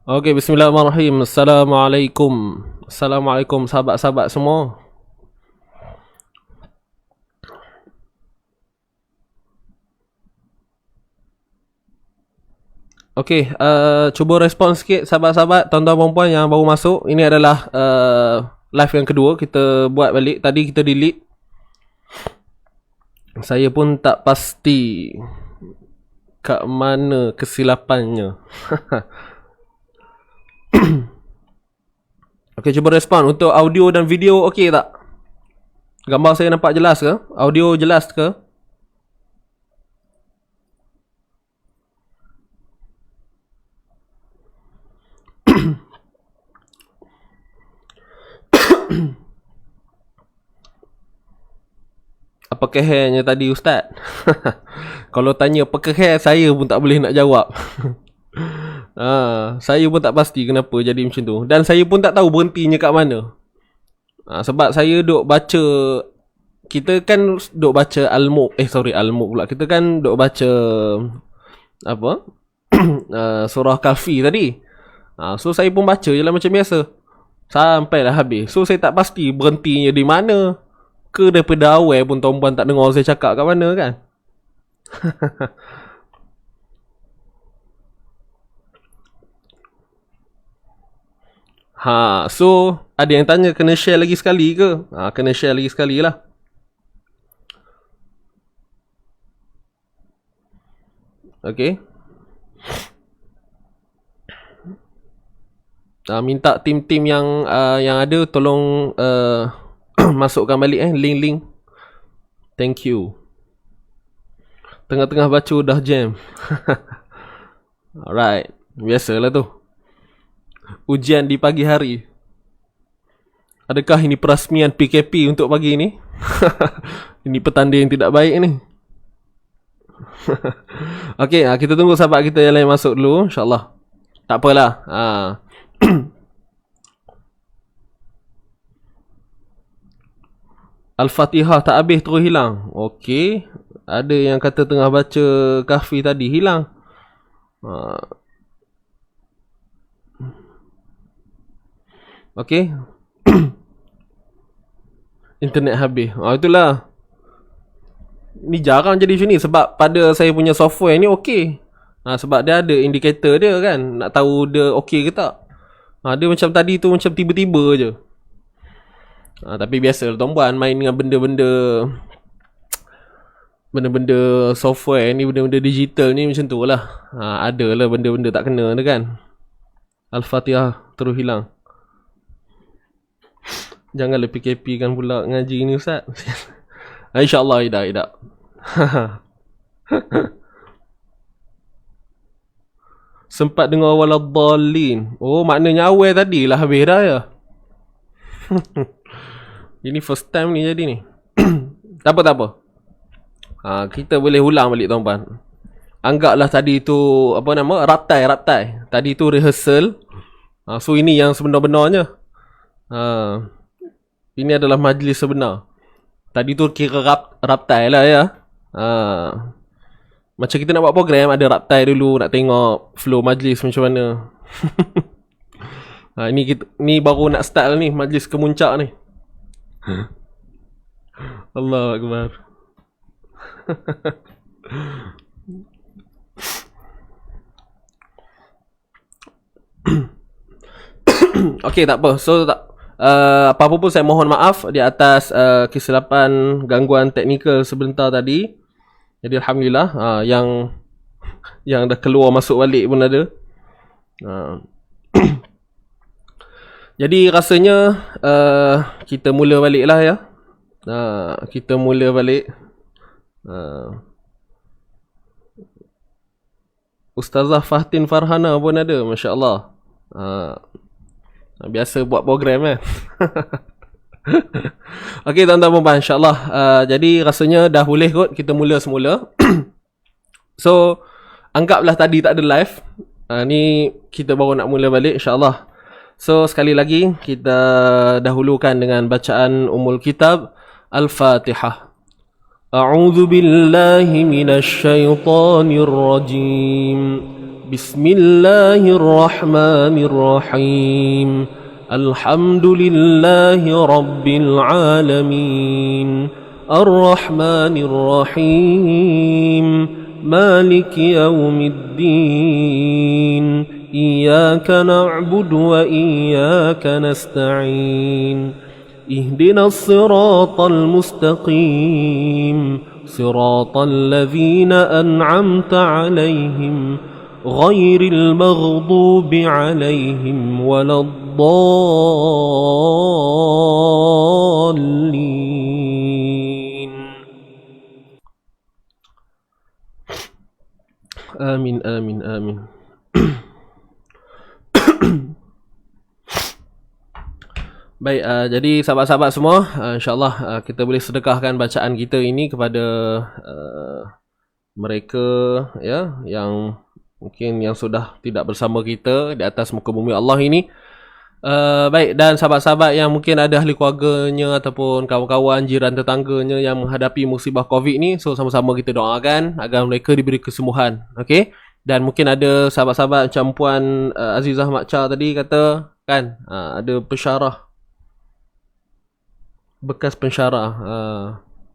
Okey, bismillahirrahmanirrahim. Assalamualaikum. Assalamualaikum sahabat-sahabat semua. Okey, cuba respon sikit sahabat-sahabat, tuan-tuan puan-puan yang baru masuk. Ini adalah live yang kedua kita buat balik. Tadi kita delete. Saya pun tak pasti kat mana kesilapannya. Okey, cuba respon untuk audio dan video okey tak? Gambar saya nampak jelas ke? Audio jelas ke? Apa kehenya tadi Ustaz? Kalau tanya apa keh, saya pun tak boleh nak jawab. Saya pun tak pasti kenapa jadi macam tu. Dan saya pun tak tahu berhentinya kat mana. Sebab saya duk baca, kita kan duk baca Al-Mulk pula. Kita kan duk baca apa? Surah Kahfi tadi. So saya pun baca je lah macam biasa. Sampailah habis. So saya tak pasti berhentinya di mana. Ke daripada awal pun tuan-puan tak dengar saya cakap kat mana kan. So ada yang tanya kena share lagi sekali ke? Kena share lagi sekali lah. Okay. Minta tim-tim yang ada tolong masukkan balik link-link. Thank you. Tengah-tengah baca dah jam. Alright. Biasalah tu. Ujian di pagi hari. Adakah ini perasmian PKP untuk pagi ni? Ini petanda yang tidak baik ni. Okay, kita tunggu sahabat kita yang lain masuk dulu, insyaAllah. Tak apalah. Al-Fatihah tak habis terus hilang. Okay. Ada yang kata tengah baca Kahfi tadi hilang. Okay. Internet habis. Itulah. Ni jarang jadi macam ni. Sebab pada saya punya software ni okay. Sebab dia ada indikator dia kan. Nak tahu dia okay ke tak. Dia macam tadi tu macam tiba-tiba je. Tapi biasa tuan-puan main dengan benda-benda software ni, benda-benda digital ni macam tu lah. Adalah benda-benda tak kena tu kan. Al-Fatihah terus hilang. Janganlah PKP kan pula ngaji ni Ustaz. InsyaAllah tidak. Sempat dengar waladhalin. Oh, maknanya awal tadi lah habis dah ya. Ini first time ni jadi ni. Tak apa. Kita boleh ulang balik tuan-tuan. Anggaplah tadi tu apa nama? Raptai. Tadi tu rehearsal. So ini yang sebenar-benarnya. Ini adalah majlis sebenar. Tadi tu kira raptai lah ya. Macam kita nak buat program, ada raptai dulu, nak tengok flow majlis macam mana. Ni baru nak start lah ni, majlis kemuncak ni. Allahu Akbar. Okay, tak apa. So apa-apa pun saya mohon maaf di atas kesilapan gangguan teknikal sebentar tadi. Jadi alhamdulillah yang dah keluar masuk balik pun ada. Jadi rasanya kita mula balik lah ya. Kita mula balik. Ustazah Fahtin Farhana pun ada, Masya Allah. Biasa buat program kan. Okey tuan-tuan puan-puan, insyaAllah jadi rasanya dah boleh kot kita mula semula. So anggaplah tadi tak ada live. Ni kita baru nak mula balik insyaAllah. So sekali lagi kita dahulukan dengan bacaan Ummul Kitab Al-Fatihah. A'udzu billahi minasy syaithanir rajim. بسم الله الرحمن الرحيم الحمد لله رب العالمين الرحمن الرحيم مالك يوم الدين إياك نعبد وإياك نستعين اهدنا الصراط المستقيم صراط الذين أنعمت عليهم غير المغضوب عليهم ولا الضالين آمين آمين آمين. Baik, jadi sahabat-sahabat semua, insyaAllah kita boleh sedekahkan bacaan kita ini kepada mereka ya yang mungkin yang sudah tidak bersama kita di atas muka bumi Allah ini. Baik, dan sahabat-sahabat yang mungkin ada ahli keluarganya ataupun kawan-kawan, jiran tetangganya yang menghadapi musibah COVID ni, so sama-sama kita doakan agar mereka diberi kesembuhan. Okey? Dan mungkin ada sahabat-sahabat macam Puan Azizah Makcha tadi kata kan, ada pensyarah, bekas pensyarah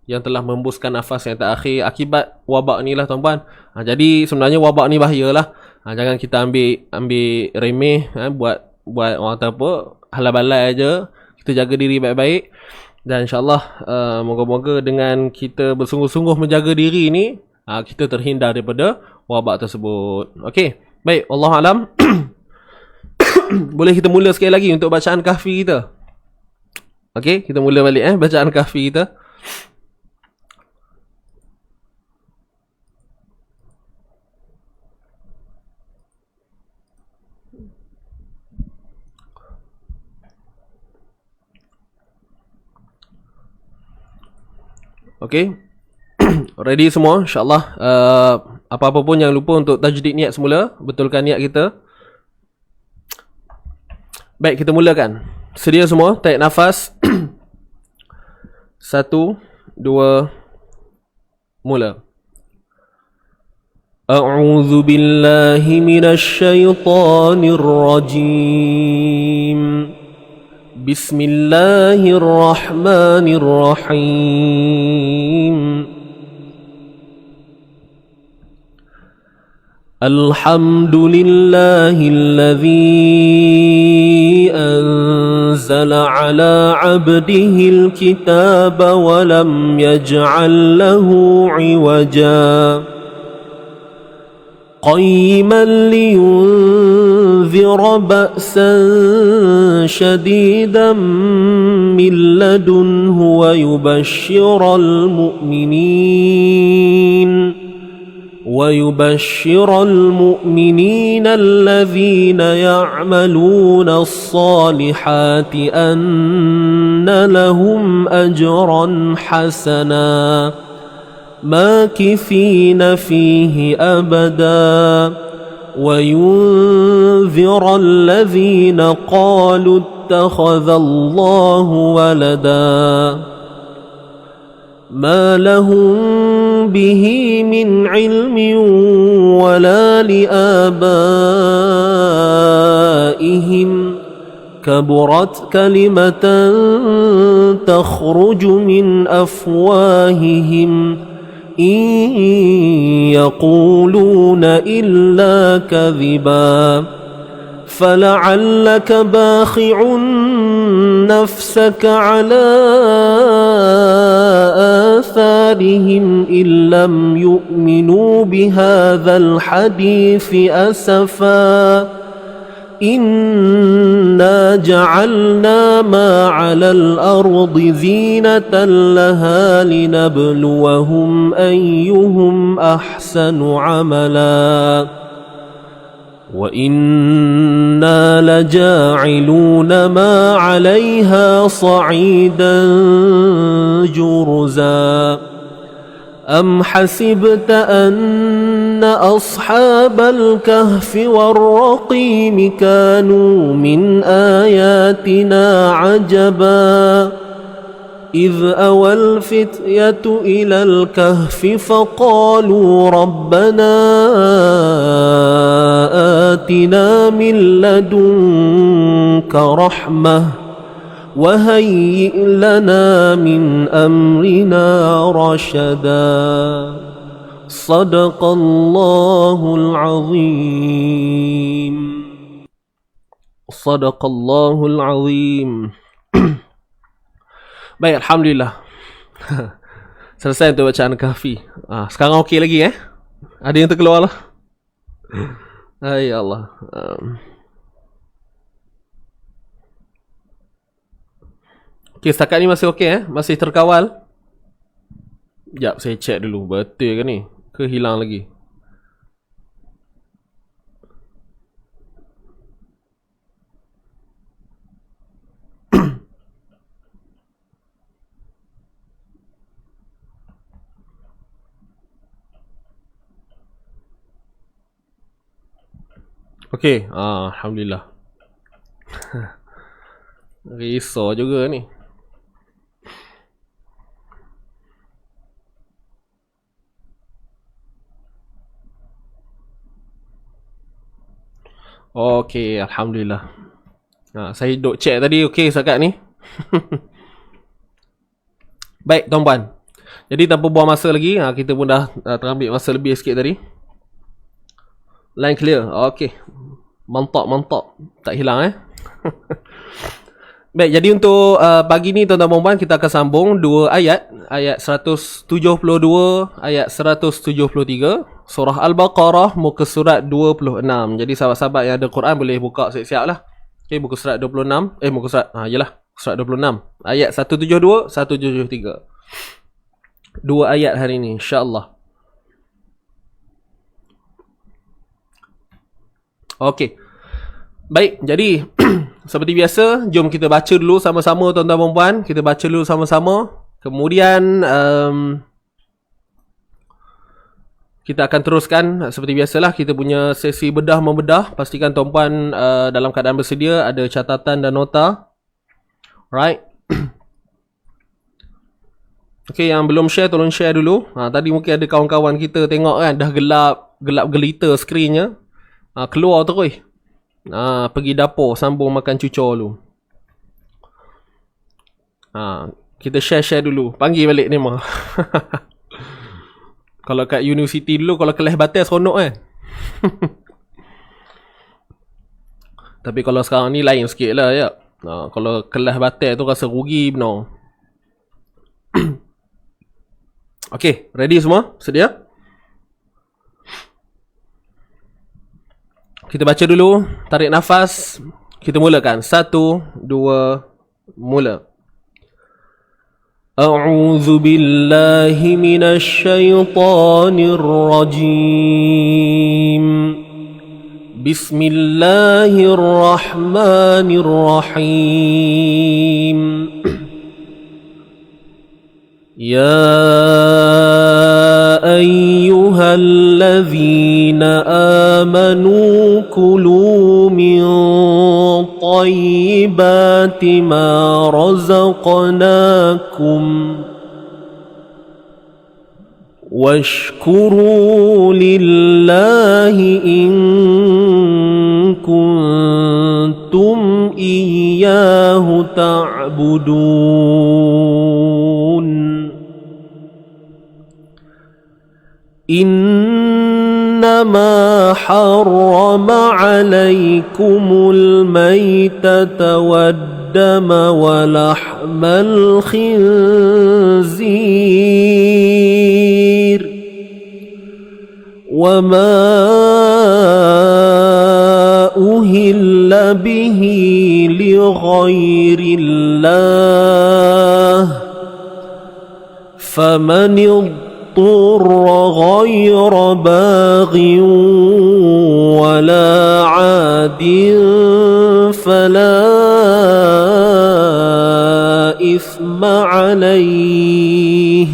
yang telah membuskan nafas yang terakhir akibat wabak ni lah tuan-puan. Jadi sebenarnya wabak ni bahayalah. Jangan kita ambil remeh, buat orang kata apa, halal-balai aja. Kita jaga diri baik-baik. Dan insyaAllah moga-moga dengan kita bersungguh-sungguh menjaga diri ni, kita terhindar daripada wabak tersebut. Okey, baik, Wallahualam. Boleh kita mula sekali lagi untuk bacaan kahfi kita. Okey, kita mula balik bacaan kahfi kita. Okey. Ready semua insya-Allah. Apa-apa pun jangan lupa untuk tajdid niat semula, betulkan niat kita. Baik, kita mulakan. Sedia semua? Tarik nafas. 1, 2, mula. A'udzu billahi minasy syaithanir rajim. Bismillahirrahmanirrahim. Alhamdulillahilladzi anzala ala 'abdihil kitaba wa lam yaj'al lahu 'iwaja qayyiman liyunzira ba'san shadidan min ladunhu wa yubashshiral mu'minin ويبشر المؤمنين الذين يعملون الصالحات أن لهم أجرا حسنا ماكثين فيه أبدا وينذر الذين قالوا اتخذ الله ولدا ما لهم به من علم ولا لآبائهم كبرت كلمة تخرج من أفواههم إن يقولون إلا كذبا فلعلك باخع نفسك على آثارهم إن لم يؤمنوا بهذا الحديث أسفا إنا جعلنا ما على الأرض زينة لها لنبلوهم أيهم أحسن عملا وإنا لجاعلون ما عليها صعيدا جرزا أم حسبت أن أصحاب الكهف والرقيم كانوا من آياتنا عجبا إذ أوى الفتية إلى الكهف فقالوا ربنا آتنا من لدنك رحمة وهيئ لنا من أمرنا رشدا صدق الله العظيم صدق الله العظيم. Baik, Alhamdulillah. Selesai untuk bacaan Kahfi. Sekarang okey lagi Ada yang terkeluar lah. Ay Allah. Okey, setakat ni masih okey Masih terkawal. Sekejap saya check dulu. Betul ke ni? Ke hilang lagi? Okey, Alhamdulillah. Risau juga ni. Okey, Alhamdulillah. Saya duk check tadi, okey setakat ni. Baik, tuan-puan. Jadi tanpa buang masa lagi, kita pun dah terambil masa lebih sikit tadi. Line clear. Okey. Mantap. Tak hilang Baik, jadi untuk pagi ni tuan-tuan dan puan, kita akan sambung dua ayat. Ayat 172, ayat 173. Surah Al-Baqarah, muka surat 26. Jadi sahabat-sahabat yang ada Quran boleh buka siap-siap lah. Okay, muka surat 26. Muka surat, yelah. Surat 26. Ayat 172, 173. Dua ayat hari ni, insyaAllah. Okey. Baik, jadi seperti biasa, jom kita baca dulu sama-sama tuan-tuan dan puan. Kita baca dulu sama-sama. Kemudian kita akan teruskan seperti biasalah, kita punya sesi bedah membedah. Pastikan tuan-puan dalam keadaan bersedia, ada catatan dan nota. Right. Okey, yang belum share tolong share dulu. Tadi mungkin ada kawan-kawan kita tengok kan dah gelap gelita skrinnya. Keluar terus. Pergi dapur sambung makan cucur dulu. Kita share dulu. Panggil balik ni mah. Kalau kat universiti dulu, kalau kelas batas seronok Tapi kalau sekarang ni lain sikit lah ya. Kalau kelas batas tu rasa rugi benar. Okey, ready semua? Sedia? Kita baca dulu, tarik nafas. Kita mulakan. 1, 2, mula. A'udzu billahi minasy syaithanir rajim. Bismillahirrahmanirrahim. Ya أيها الذين آمنوا كلوا من طيبات ما رزقناكم واشكروا لله إن كنتم إياه تعبدون إنما حرم عليكم الميتة والدم ولحم الخنزير وما أهل به لغير الله فمن اضطر غير باغ ولا عاد فلا إثم عليه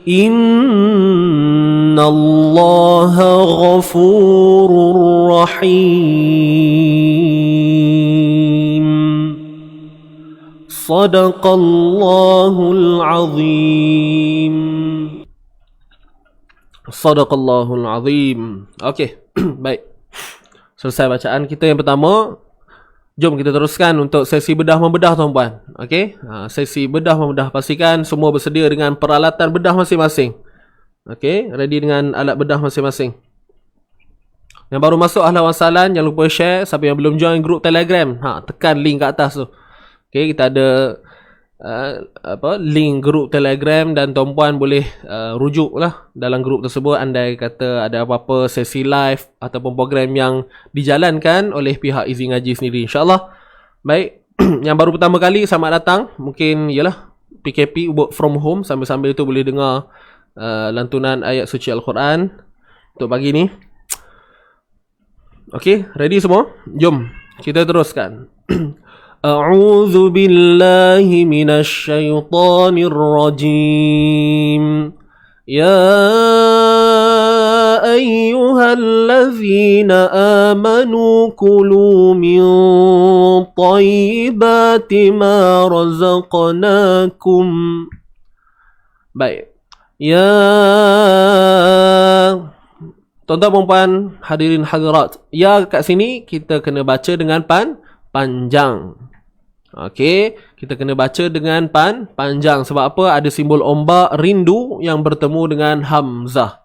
إن الله غفور رحيم صدق الله العظيم Sadaqallahul Azim. Okey, baik. selesai bacaan kita yang pertama. Jom kita teruskan untuk sesi bedah membedah tuan-puan. Okey, sesi bedah membedah, pastikan semua bersedia dengan peralatan bedah masing-masing. Okey, ready dengan alat bedah masing-masing. Yang baru masuk, ahlan wa sahlan, jangan lupa share. Siapa yang belum join grup Telegram, tekan link kat atas tu. Okey, kita ada link grup Telegram dan tuan-puan boleh rujuk lah dalam grup tersebut andai kata ada apa-apa sesi live ataupun program yang dijalankan oleh pihak Easy Ngaji sendiri, insyaAllah. Baik, yang baru pertama kali, selamat datang. Mungkin yalah PKP, work from home, sambil-sambil tu boleh dengar lantunan ayat suci Al-Quran untuk pagi ni. Okey, ready semua? Jom kita teruskan. أعوذ بالله من الشيطان الرجيم يا أيها الذين آمنوا كلوا من طيبات ما رزقناكم. Baik. Ya tuan-tuan perempuan, hadirin hadirat, ya kat sini kita kena baca dengan panjang. Okey, kita kena baca dengan panjang. Sebab apa? Ada simbol ombak rindu yang bertemu dengan hamzah.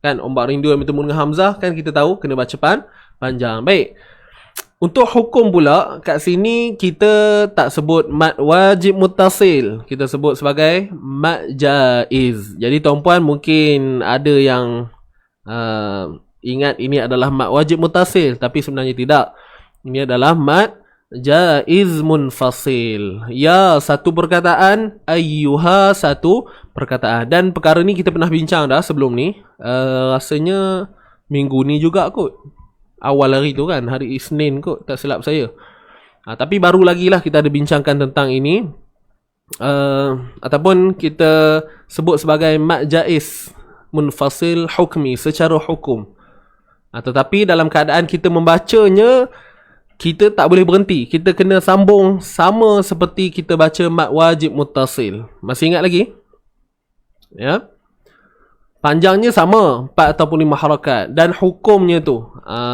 Kan, ombak rindu yang bertemu dengan hamzah, kan kita tahu kena baca panjang. Baik. Untuk hukum pula, kat sini kita tak sebut mad wajib muttasil. Kita sebut sebagai mad jaiz. Jadi tuan-puan mungkin ada yang ingat ini adalah mad wajib muttasil, tapi sebenarnya tidak. Ini adalah mad jaiz munfasil. Ya satu perkataan, ayyuha satu perkataan. Dan perkara ni kita pernah bincang dah sebelum ni. Rasanya minggu ni juga kot. Awal hari tu kan, hari Isnin kot, tak silap saya. Tapi baru lagi lah kita ada bincangkan tentang ini. Ataupun kita sebut sebagai mad jaiz munfasil hukmi, secara hukum. Tetapi dalam keadaan kita membacanya, kita tak boleh berhenti. Kita kena sambung sama seperti kita baca mad wajib muttasil. Masih ingat lagi? Ya. Panjangnya sama, 4 ataupun 5 harakat. Dan hukumnya tu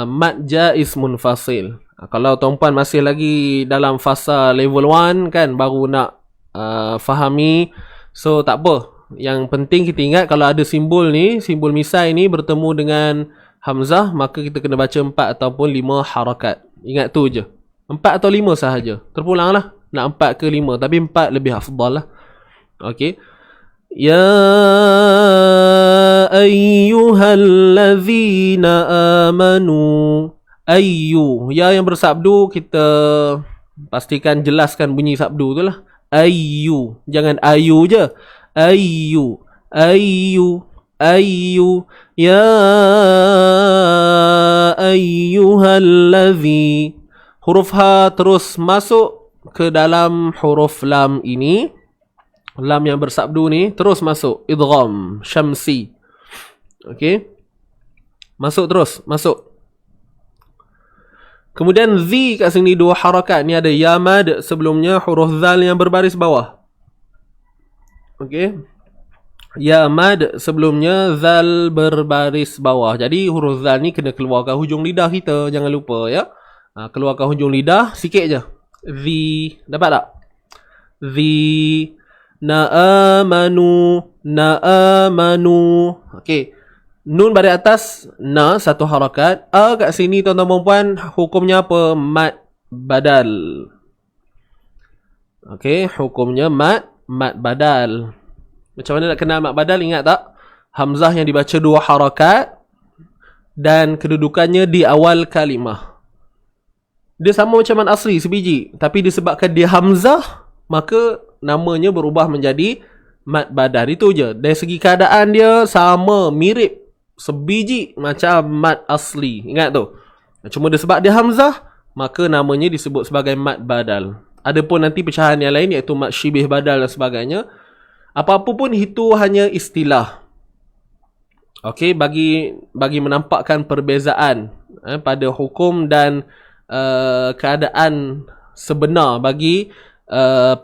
mad jaiz munfasil. Kalau tuan-puan masih lagi dalam fasa level 1 kan, baru nak fahami, so tak apa. Yang penting kita ingat kalau ada simbol ni, simbol misai ni bertemu dengan hamzah, maka kita kena baca 4 ataupun 5 harakat. Ingat tu je. 4 atau 5 sahaja. Terpulang lah. Nak 4 ke 5. Tapi 4 lebih afdal lah. Okey. Ya ayyuhallazina amanu. Ayyu. Ya yang bersabdu, kita pastikan jelaskan bunyi sabdu tu lah. Ayyu. Jangan ayu je. Ayyu. Ayyu. Ayyu. Ya ayyuhallazi. Huruf ha terus masuk ke dalam huruf lam ini. Lam yang bersabdu ni terus masuk. Idgham syamsi. Okey. Masuk terus, masuk. Kemudian zi kat sini 2 harakat. Ni ada ya mad, sebelumnya huruf zal yang berbaris bawah. Okey. Ya mad, sebelumnya zal berbaris bawah. Jadi huruf zal ni kena keluarkan hujung lidah kita, jangan lupa ya. Keluarkan hujung lidah sikit je. Zi, dapat tak? Zi, na'amanu, na'amanu. Okey. Nun baris atas, na satu harakat. A kat sini tuan-tuan puan, hukumnya apa? Mad badal. Okey, hukumnya mad badal. Macam mana nak kenal mad badal, ingat tak? Hamzah yang dibaca 2 harakat dan kedudukannya di awal kalimah. Dia sama macam mad asli sebiji, tapi disebabkan dia hamzah, maka namanya berubah menjadi mad badal. Itu je. Dari segi keadaan dia sama, mirip sebiji macam mad asli. Ingat tu. Cuma disebab dia hamzah, maka namanya disebut sebagai mad badal. Adapun nanti pecahan yang lain iaitu mad syibih badal dan sebagainya. Apa-apa pun itu hanya istilah. Okey, bagi menampakkan perbezaan pada hukum dan keadaan sebenar bagi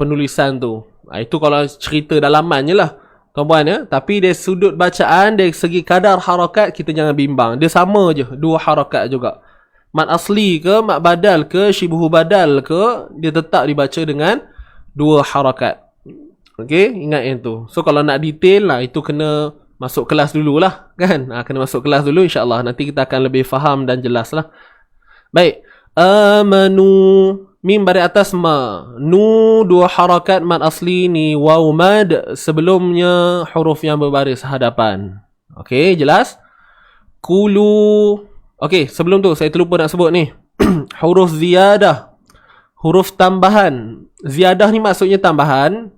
penulisan tu. Itu kalau cerita dalamannya lah, tuan-puan ya. Tapi dari sudut bacaan, dari segi kadar harakat, kita jangan bimbang. Dia sama je, 2 harakat juga. Mat asli ke, mat badal ke, syibhu badal ke, dia tetap dibaca dengan 2 harakat. Okay, ingat yang tu. So kalau nak detail lah, itu kena masuk kelas dululah kan. Kena masuk kelas dulu, insyaAllah. Nanti kita akan lebih faham dan jelas lah. Baik. Amanu, mim baris atas ma. Nu 2 harakat mat asli ni waw mad sebelumnya huruf yang berbaris hadapan. Okay, jelas? Kulu. Okay, sebelum tu saya terlupa nak sebut ni. Huruf ziyadah. Huruf tambahan. Ziyadah ni maksudnya tambahan.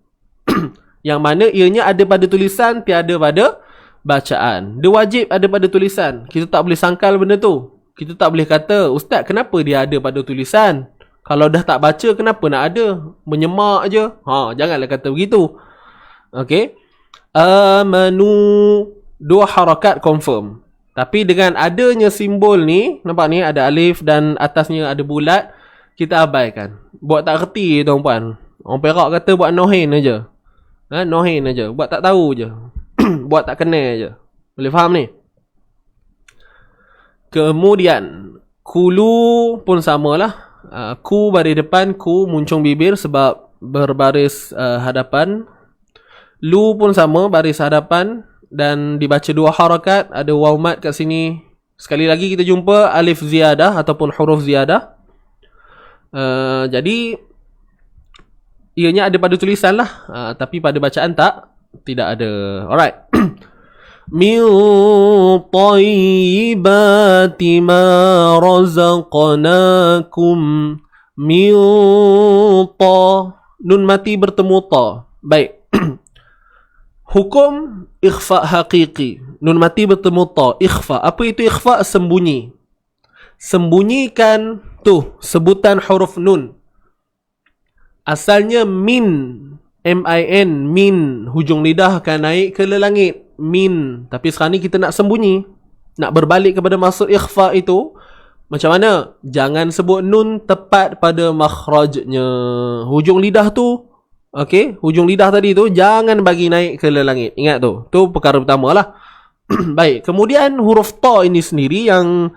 Yang mana ianya ada pada tulisan, tiada pada bacaan. Dia wajib ada pada tulisan. Kita tak boleh sangkal benda tu. Kita tak boleh kata, Ustaz kenapa dia ada pada tulisan? Kalau dah tak baca, kenapa nak ada? Menyemak je. Janganlah kata begitu. Okay. Amanu. 2 harakat confirm. Tapi dengan adanya simbol ni, nampak ni ada alif dan atasnya ada bulat, kita abaikan. Buat tak kerti tuan-puan. Orang Perak kata buat nohin aja. Nohin aja. Buat tak tahu je. Buat tak kenal je. Boleh faham ni? Kemudian kulu pun samalah. Ku baris depan, ku muncung bibir sebab berbaris hadapan. Lu pun sama, baris hadapan. Dan dibaca 2 harakat. Ada waw mat kat sini. Sekali lagi kita jumpa alif ziyadah ataupun huruf ziyadah. Jadi ianya ada pada tulisan lah. Tapi pada bacaan tidak ada. Alright. Min tayyibati ma razaqnakum. Min ta. Nun mati bertemu ta. Baik. Hukum ikhfa hakiki. Nun mati bertemu ta. Ikhfa. Apa itu ikhfa? Sembunyi. Sembunyikan tu sebutan huruf nun. Asalnya min. M-I-N. Min. Hujung lidah akan naik ke langit. Min. Tapi sekarang ni kita nak sembunyi. Nak berbalik kepada maksud ikhfa itu. Macam mana? Jangan sebut nun tepat pada makhrajnya. Hujung lidah tu. Okay, hujung lidah tadi tu jangan bagi naik ke langit. Ingat tu. Tu perkara pertama lah. Baik, kemudian huruf ta ini sendiri yang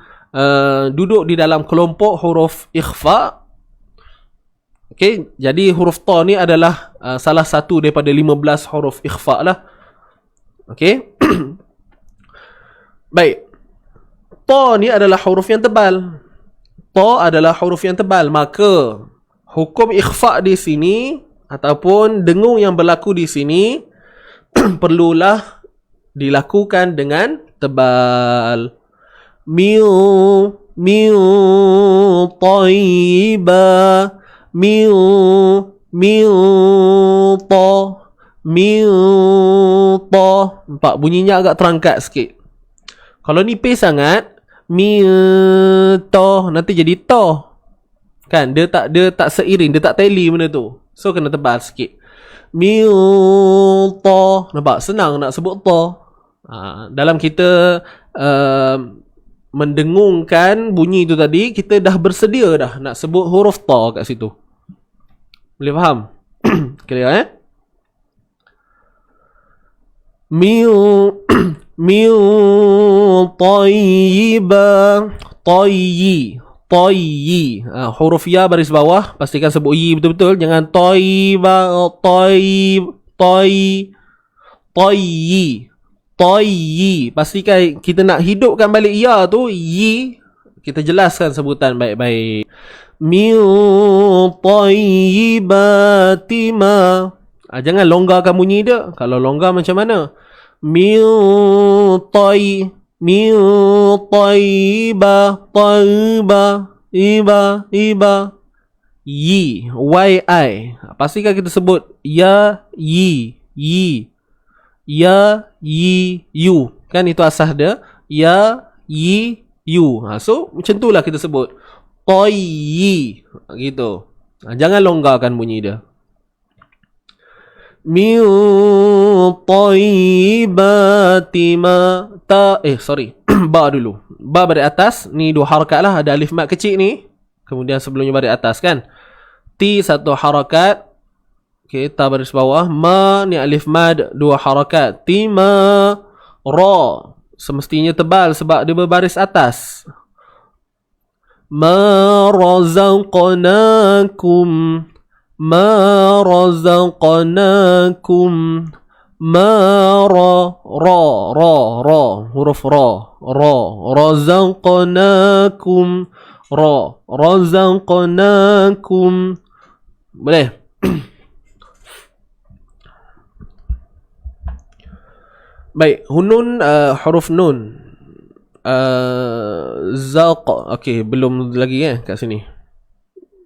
duduk di dalam kelompok huruf ikhfa. Okay, jadi huruf ta ni adalah salah satu daripada 15 huruf ikhfa lah. Okay. Baik. Ta ni adalah huruf yang tebal. Ta adalah huruf yang tebal. Maka hukum ikhfa di sini ataupun dengung yang berlaku di sini perlulah dilakukan dengan tebal. Min tayyiba min ta. Nampak bunyinya agak terangkat sikit. Kalau nipis sangat min ta nanti jadi ta. Kan dia tak seiring, dia tak tally benda tu. So kena tebal sikit. Min ta. Nampak senang nak sebut ta. Dalam kita mendengungkan bunyi tu tadi, kita dah bersedia dah nak sebut huruf ta kat situ. Boleh faham? Clear Min tayyiba. Tayyi. Huruf ya baris bawah. Pastikan sebut yi betul-betul. Jangan tayyiba. Tayyi. Pastikan kita nak hidupkan balik ya tu. Yi. Kita jelaskan sebutan baik-baik. Min tayyibati ma. Jangan longgarkan bunyi dia. Kalau longgar macam mana? Min tayyiba. Iba. Yi. Y-I. Pastikan kita sebut ya, yi. Ya, yi, you. Kan itu asas dia. Ya, yi, you. So macam tu lah kita sebut. Tayyi. Gitu. Jangan longgarkan bunyi dia. Min tayyibati ma ta. Ba dulu. Ba baris atas. Ni 2 harakat lah. Ada alif mat kecil ni. Kemudian sebelumnya baris atas kan. Ti 1 harakat. Okay, ta baris bawah. Ma ni alif mad 2 harakat. Ti ma. Ra semestinya tebal sebab dia berbaris atas. ما رزقناكم ما رزقناكم ما را huruf ra razaqnakum razaqnakum. Boleh? Baik, hunun huruf nun. Zaq. Okey, belum lagi kat sini.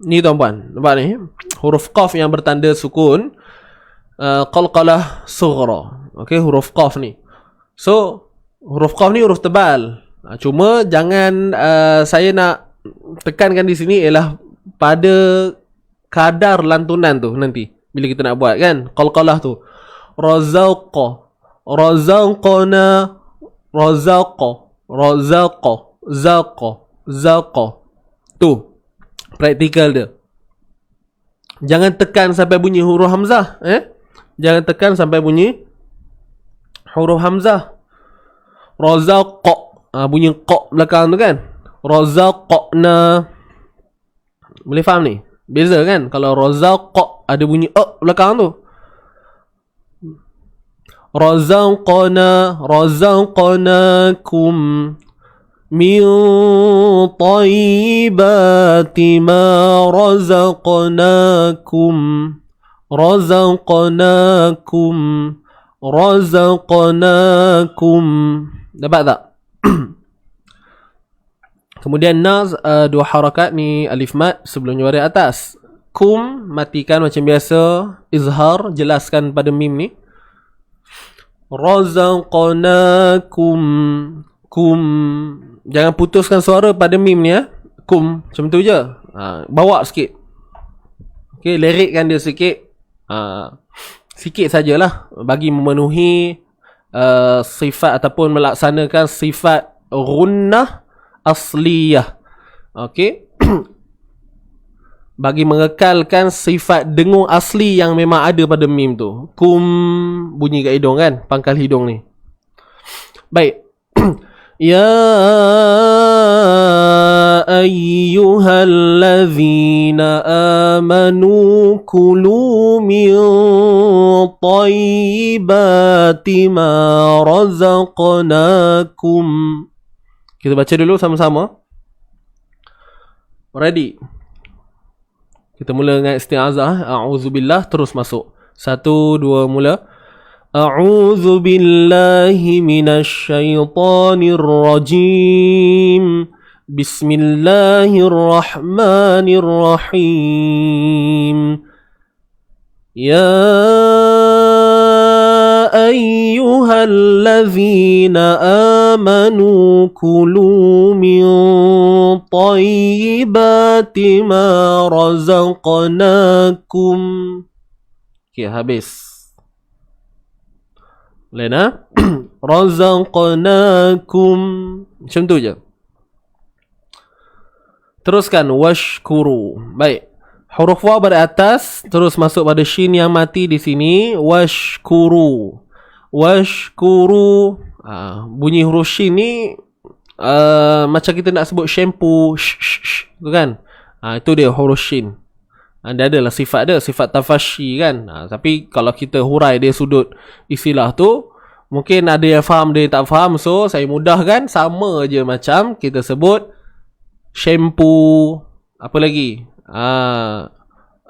Ni tuan-puan, nampak ni? Huruf qaf yang bertanda sukun, qalqalah sughra. Okey, huruf qaf ni. So, huruf qaf ni huruf tebal. Cuma jangan saya nak tekankan di sini ialah pada kadar lantunan tu nanti bila kita nak buat kan. Qalqalah tu. Razaqa, razaqna, razaqa, razaqa, zaqa, zaqa. Tu praktikal dia. Jangan tekan sampai bunyi huruf hamzah, Jangan tekan sampai bunyi huruf hamzah. Razaqa, bunyi qa belakang tu kan. Razaqna. Boleh faham ni? Beza kan? Kalau razaqa ada bunyi belakang tu. Razaqnakum min tayyibati ma razaqnakum razaqnakum. Dapat tak? Kemudian naz, dua harakat ni alif mat sebelumnya baris atas. Kum matikan macam biasa, izhar jelaskan pada mim ni. Razaqnakum, kum, jangan putuskan suara pada mim ni kum, macam tu je. Bawa sikit. Okey, lirikkan dia sikit. Sikit sajalah bagi memenuhi sifat ataupun melaksanakan sifat gunnah asliyah. Okey. Bagi mengekalkan sifat dengung asli yang memang ada pada mim tu. Kum, bunyi kat hidung kan, pangkal hidung ni. Baik. Ya ayyuhallazina amanu kulu min tayyibati ma razaqnakum. Kita baca dulu sama-sama. Ready? Kita mula dengan isti'azah. A'udzubillah, terus masuk. 1, 2, mula. A'udzu billahi minasyaitonir rajim. Bismillahirrahmanirrahim. Ya ayyuhallazina amanu kulu min tayyibati ma razaqnakum. Okay, habis. Lena razaqnakum. Macam tu je. Teruskan washkuru. Baik. Huruf wa pada atas, terus masuk pada shin yang mati di sini. Washkuru. Washkuru. Bunyi huruf shin ni macam kita nak sebut shampoo, tu kan. Itu dia huruf shin. Dia adalah sifat dia, sifat tafashi kan. Tapi kalau kita hurai dia sudut istilah tu, mungkin ada yang faham, ada yang tak faham. So saya mudahkan, sama je macam kita sebut shampoo. Apa lagi?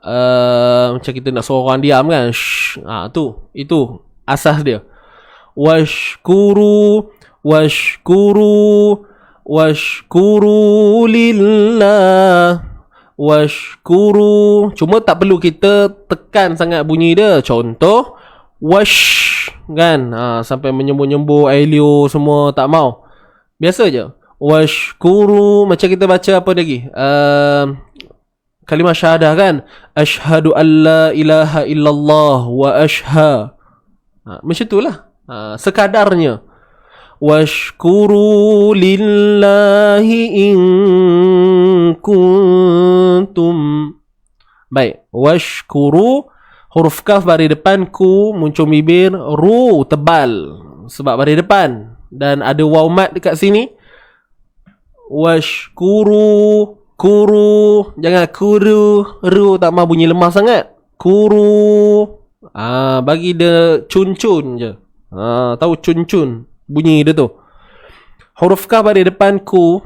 Macam kita nak suruh orang diam kan. Itu asas dia. Washkuru, washkuru, washkuru lillah, washkuru. Cuma tak perlu kita tekan sangat bunyi dia. Contoh wash kan, sampai menyembur-nyembur air liur semua tak mau. Biasa je. Washkuru. Macam kita baca apa lagi, kalimah syahadah kan. Ashhadu an la ilaha illallah wa ashha. Macam itulah. Sekadarnya. Washkuru lillahi in kuntum. Baik. Washkuru. Huruf kaf baris depan, ku, muncul bibir, ru, tebal sebab baris depan. Dan ada waw mat dekat sini. Washkuru. Kuru. Jangan kuru. Ru tak mau bunyi lemah sangat. Kuru. Bagi dia cun-cun je. Tahu cun-cun bunyi dia tu. Huruf kaf ada depan ku.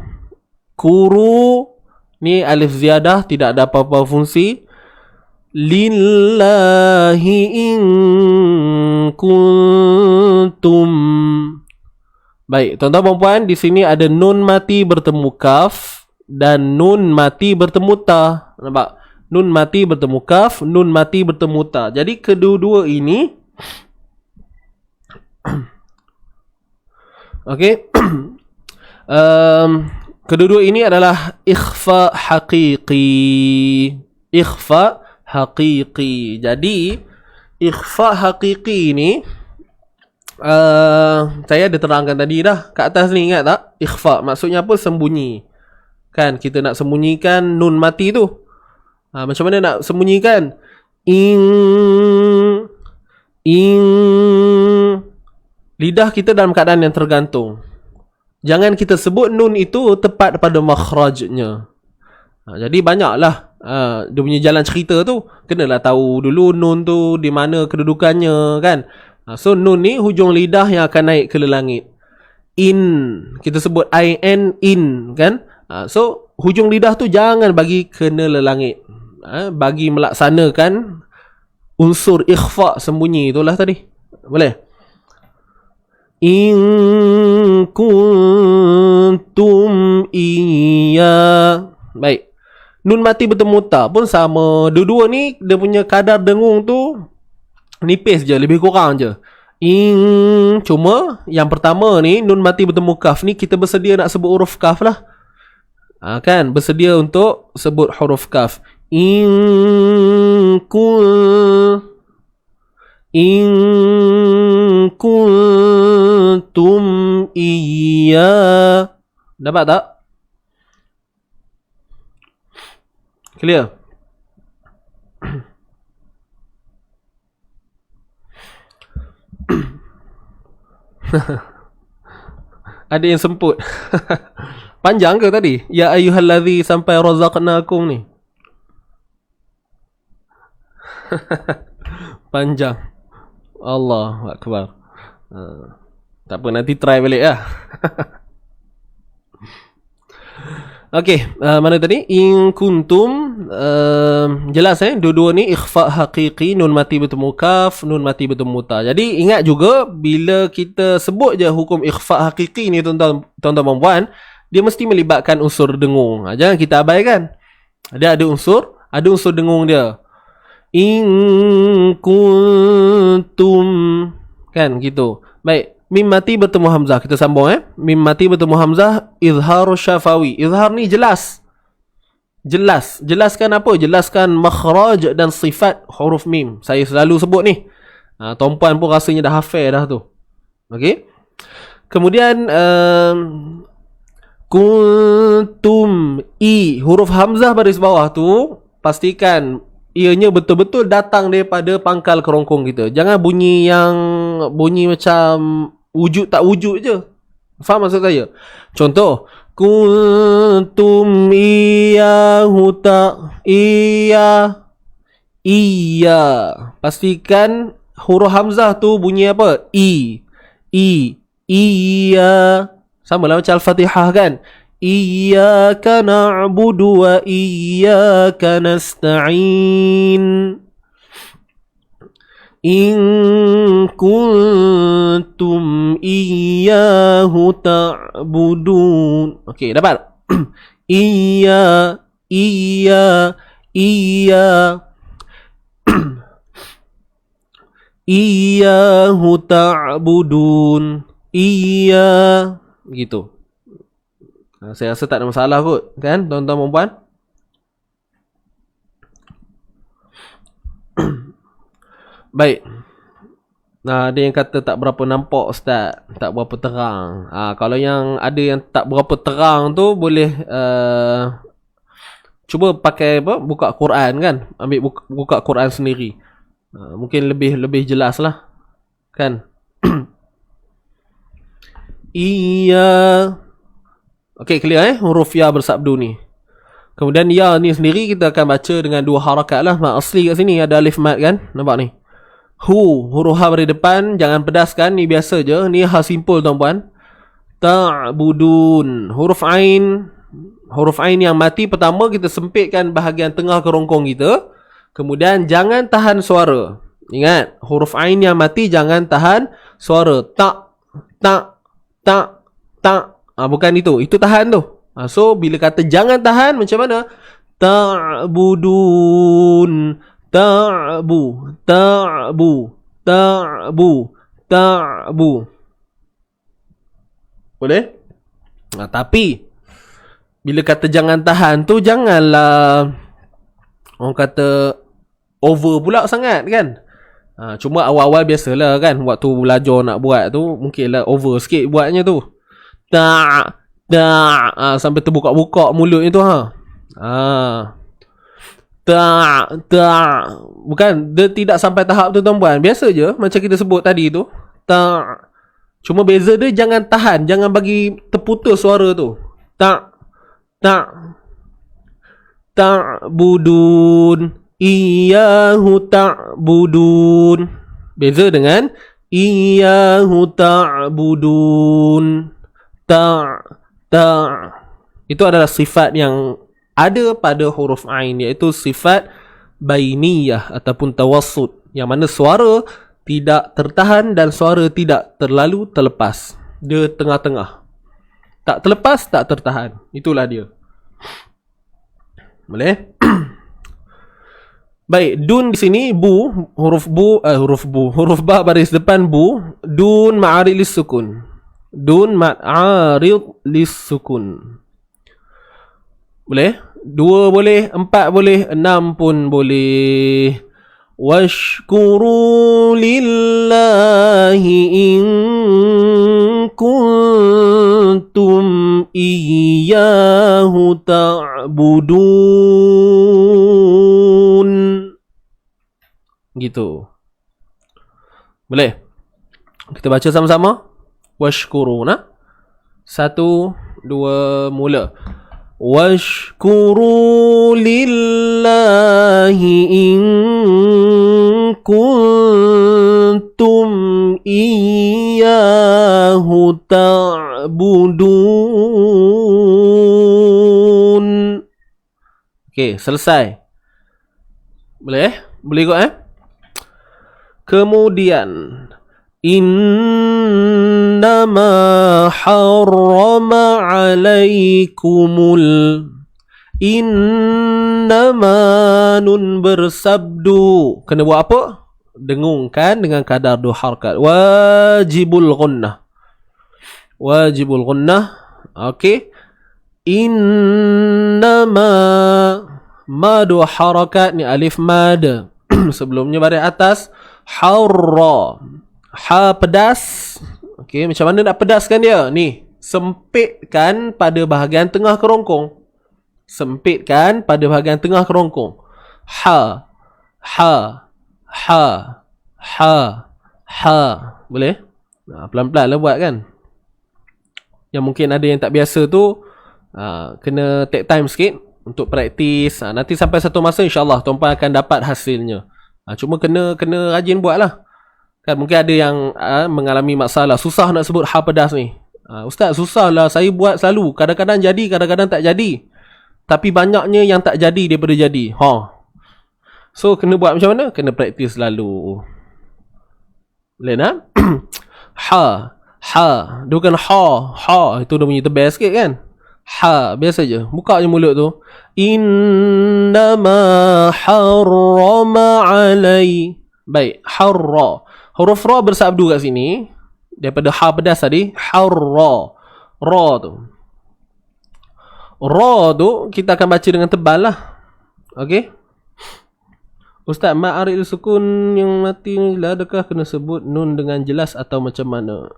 Kuru. Ni alif ziyadah, tidak ada apa-apa fungsi. Lillahi in kuntum. Baik, tuan-tuan dan puan, di sini ada nun mati bertemu kaf dan nun mati bertemu ta. Nampak? Nun mati bertemu kaf, nun mati bertemu ta. Jadi kedua-dua ini okey. Kedua-dua ini adalah ikhfa haqiqi. Ikhfa haqiqi. Jadi ikhfa haqiqi ni saya ada terangkan tadi dah kat atas ni, ingat tak? Ikhfa maksudnya apa? Sembunyi. Kan kita nak sembunyikan nun mati tu. Macam mana nak sembunyikan? Lidah kita dalam keadaan yang tergantung. Jangan kita sebut nun itu tepat pada makhrajnya. Jadi banyaklah dia punya jalan cerita tu. Kenalah tahu dulu nun tu di mana kedudukannya kan. So nun ni hujung lidah yang akan naik ke langit. In, kita sebut in, in kan. So hujung lidah tu jangan bagi kena langit. Bagi melaksanakan unsur ikhfa, sembunyi itulah tadi. Boleh? In kuntum iya. Baik. Nun mati bertemu ta pun sama. Dua-dua ni dia punya kadar dengung tu nipis je, lebih kurang je. Cuma yang pertama ni nun mati bertemu kaf ni kita bersedia nak sebut huruf kaf lah. Kan bersedia untuk sebut huruf kaf. In kuntum iya. Dapat tak? Clear? Ada yang semput. Panjang ke tadi? Ya ayyuhallazi sampai razaqnakum ni. Panjang. Allahu akbar. Tak apa, nanti try balik lah. Okey, mana tadi? In kuntum, jelas dua-dua ni ikhfa haqiqi, nun mati bertemu kaf, nun mati bertemu ta. Jadi ingat juga bila kita sebut je hukum ikhfa haqiqi ni tuan-tuan dan puan, dia mesti melibatkan unsur dengung. Jangan kita abaikan. Dia ada unsur dengung dia. In kuntum, kan gitu. Baik, mim mati bertemu hamzah, kita sambung mim mati bertemu hamzah, izhar syafawi. Izhar ni jelaskan apa? Jelaskan makhraj dan sifat huruf mim. Saya selalu sebut ni. Tuan-puan pun rasanya dah hafal dah tu. Okey. Kemudian kuntum huruf hamzah baris bawah tu pastikan ianya betul-betul datang daripada pangkal kerongkong kita. Jangan bunyi macam wujud tak wujud je. Faham maksud saya? Contoh, kuntum iyahu ta iya. Pastikan huruf hamzah tu bunyi apa? Iya. Sama lah macam Al-Fatihah kan? Iyyaka na'budu wa iyyaka nasta'in. In kuntum iyyahu ta'budun. Okey, dapat? Iyyahu ta'budun. Gitu. Saya rasa tak ada masalah kot, kan tuan-tuan dan puan? Baik. Ada yang kata tak berapa nampak ustaz, tak berapa terang. Kalau yang ada yang tak berapa terang tu boleh cuba pakai buka Quran kan, ambil buka Quran sendiri. Mungkin lebih jelas lah, kan? Iya. Okey, clear huruf ya bersabdu ni. Kemudian ya ni sendiri kita akan baca dengan 2 harakat lah. Mat asli kat sini ada alif mat kan. Nampak ni. Huruf ha pada depan jangan pedaskan. Ni biasa je. Ni ha simple tuan-puan. Ta'budun. Huruf ain yang mati pertama kita sempitkan bahagian tengah kerongkong kita. Kemudian jangan tahan suara. Ingat, huruf ain yang mati jangan tahan suara. Tak. Bukan itu. Itu tahan tu. So bila kata jangan tahan macam mana? Ta'budun. Ta'bu. Boleh? Tapi bila kata jangan tahan tu janganlah orang kata over pula sangat kan. Cuma awal-awal biasalah kan, waktu belajar nak buat tu mungkinlah over sikit buatnya tu. Sampai terbuka-buka mulutnya tu bukan, dia tidak sampai tahap tu tuan-puan. Biasa je macam kita sebut tadi tu. Cuma beza dia jangan tahan, jangan bagi terputus suara tu. Ta'budun iyyahu ta'budun. Beza dengan iyyahu ta'budun. Itu adalah sifat yang ada pada huruf ain, iaitu sifat bainiyah ataupun tawassut, yang mana suara tidak tertahan dan suara tidak terlalu terlepas. Dia tengah-tengah. Tak terlepas, tak tertahan. Itulah dia. Boleh? Baik, dun di sini huruf ba baris depan bu, dun ma'arid lis sukun. Dun ma'arid lis sukun. Boleh? 2 boleh, 4 boleh, 6 pun boleh. Washkuru lillahi in kuntum iyyahu ta'budun. Gitu. Boleh? Kita baca sama-sama. Washkuru, nah. 1, 2, mula. Washkuru lillahi in kuntum iyyahu ta'budun. Okey, selesai. Boleh? Boleh kot Kemudian innama harrama alaikumul. Innama nun bersabdu. Kena buat apa? Dengungkan dengan kadar 2 harakat. Wajibul ghunnah. Okey. Innama ma 2 harakat ni alif mad. Sebelumnya baris atas harra. Ha pedas. Okey, macam mana nak pedaskan dia? Ni, sempitkan pada bahagian tengah kerongkong. Ha. Boleh? Pelan-pelan lah buat kan. Yang mungkin ada yang tak biasa tu, kena take time sikit untuk praktis. Nanti sampai satu masa insyaAllah tuan-puan akan dapat hasilnya. Cuma kena rajin buat lah. Kan mungkin ada yang mengalami masalah, susah nak sebut ha pedas ni. Ustaz, susah lah, saya buat selalu. Kadang-kadang jadi, kadang-kadang tak jadi. Tapi banyaknya yang tak jadi daripada jadi. So kena buat macam mana? Kena praktis selalu. Boleh nak? Ha. Dia bukan ha. Itu dia punya tebal sikit kan. Ha, biasa je. Buka je mulut tu. Innama harrama alai. Baik, harra. Huruf ra bersabdu kat sini. Daripada ha pedas tadi. Harra. Ra tu kita akan baca dengan tebal lah. Okey. Ustaz, ma'arid sukun yang mati ni lah, adakah kena sebut nun dengan jelas atau macam mana?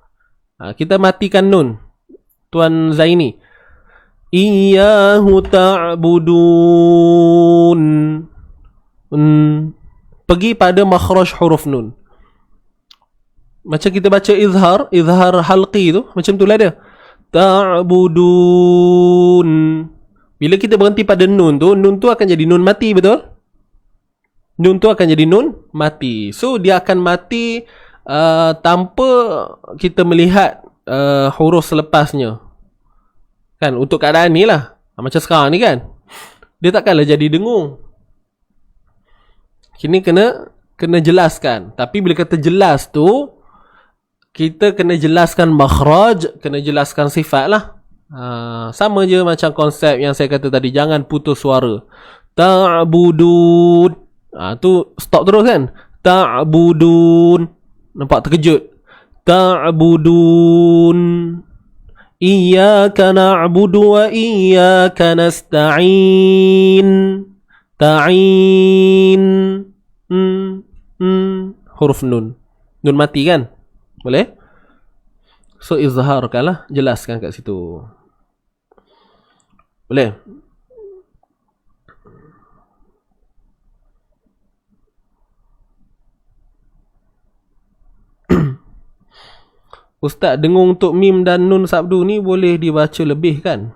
Kita matikan nun. Tuan Zaini. Iyyahu ta'budun. Pergi pada makhraj huruf nun. Macam kita baca izhar halqi tu, macam tu lah dia. Ta'budun. Bila kita berhenti pada nun tu akan jadi nun mati, betul? Nun tu akan jadi nun mati. So dia akan mati tanpa kita melihat huruf selepasnya. Kan, untuk keadaan ni lah. Macam sekarang ni kan, dia takkanlah jadi dengung. Kini kena jelaskan. Tapi bila kata jelas tu, kita kena jelaskan makhraj, kena jelaskan sifat lah. Sama je macam konsep yang saya kata tadi, jangan putus suara. Ta'budun. Tu stop terus kan. Ta'budun. Nampak terkejut. Ta'budun. Iyyaka na'budu wa iyyaka nasta'in. Ta'in. Huruf nun. Nun mati kan? Boleh? So izharkan lah, jelaskan kat situ. Boleh? Ustaz, dengung untuk mim dan nun sabdu ni boleh dibaca lebih kan?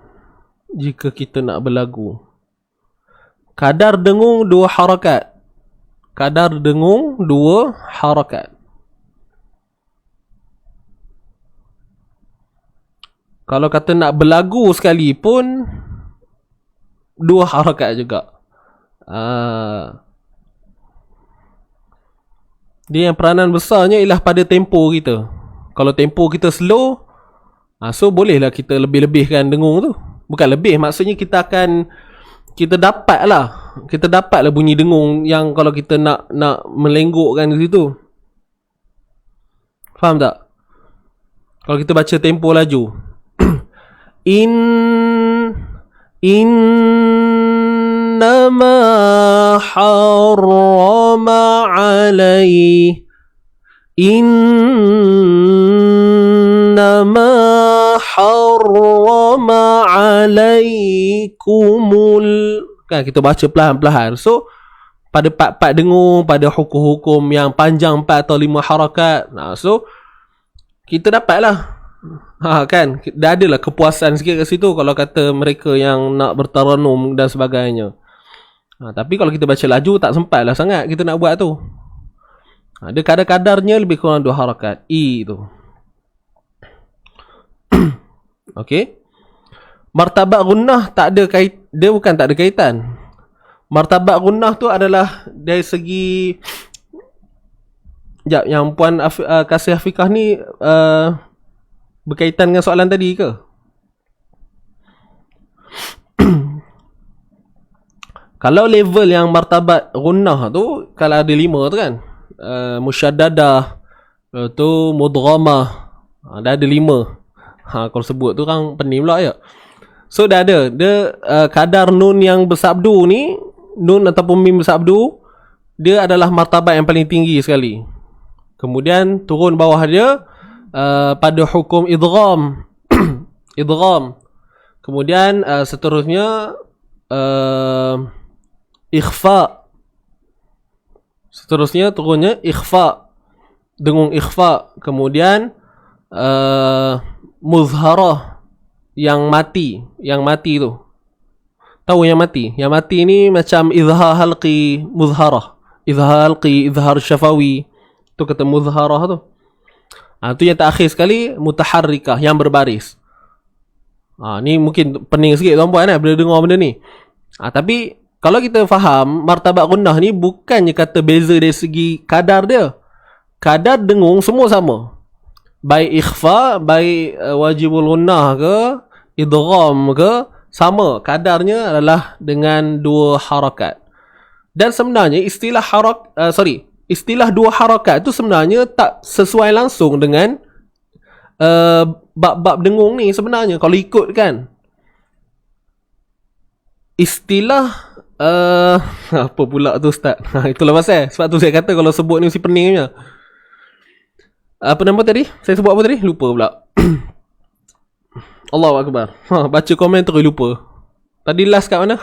Jika kita nak berlagu. Kadar dengung 2 harakat. Kadar dengung 2 harakat. Kalau kata nak berlagu sekali pun 2 harakat juga. Dia yang peranan besarnya ialah pada tempo kita. Kalau tempo kita slow, so bolehlah kita lebih-lebihkan dengung tu. Bukan lebih, maksudnya kita dapatlah bunyi dengung yang kalau kita nak melenggukkan di situ. Faham tak? Kalau kita baca tempo laju, innama harrama alaih, innama harrama alaikumul, kan kita baca perlahan-perlahan. So pada part-part dengung, pada hukum-hukum yang panjang 4 atau 5 harakat, so kita dapatlah kan, dah adalah kepuasan sikit kat situ kalau kata mereka yang nak bertaranum dan sebagainya. Tapi kalau kita baca laju tak sempatlah sangat kita nak buat tu. Dia kadar-kadarnya lebih kurang 2 harakat. I tu. Okey. Martabat gunnah tak ada dia bukan tak ada kaitan. Martabat gunnah tu adalah dari segi yang Puan Kasih Afiqah ni berkaitan dengan soalan tadi ke? Kalau level yang martabat gunnah tu, kalau ada 5 tu kan, musyaddadah, tu mudghamah, dah ada 5. Kalau sebut tu kan pening pula ya. So dah ada dia kadar nun yang bersabdu ni, nun ataupun mim bersabdu, dia adalah martabat yang paling tinggi sekali. Kemudian turun bawah dia pada hukum idgham. Idgham. Kemudian seterusnya ikhfa. Seterusnya turunnya ikhfa, dengung ikhfa. Kemudian muzharah, yang mati tu. Tahu yang mati? Yang mati ni macam izhar halqi, muzharah. Izhar halqi, izhar syafawi. Tu kata muzharah tu. Tu yang terakhir sekali, mutaharrikah, yang berbaris. Ni mungkin pening sikit tuan-puan bila dengar benda ni. Tapi kalau kita faham, martabat gunnah ni bukannya kata beza dari segi kadar dia. Kadar dengung semua sama. Baik ikhfa, baik wajibul gunnah ke, idgham ke, sama. Kadarnya adalah dengan 2 harakat. Dan sebenarnya istilah istilah 2 harakat tu sebenarnya tak sesuai langsung dengan bab-bab dengung ni sebenarnya kalau ikut kan. Istilah apa pula tu Ustaz? Itulah pasal. Sebab tu saya kata kalau sebut ni mesti pening punya. Apa nama tadi? Saya sebut apa tadi? Lupa pula. Allahu Akbar. Baca komen terus lupa. Tadi last kat mana?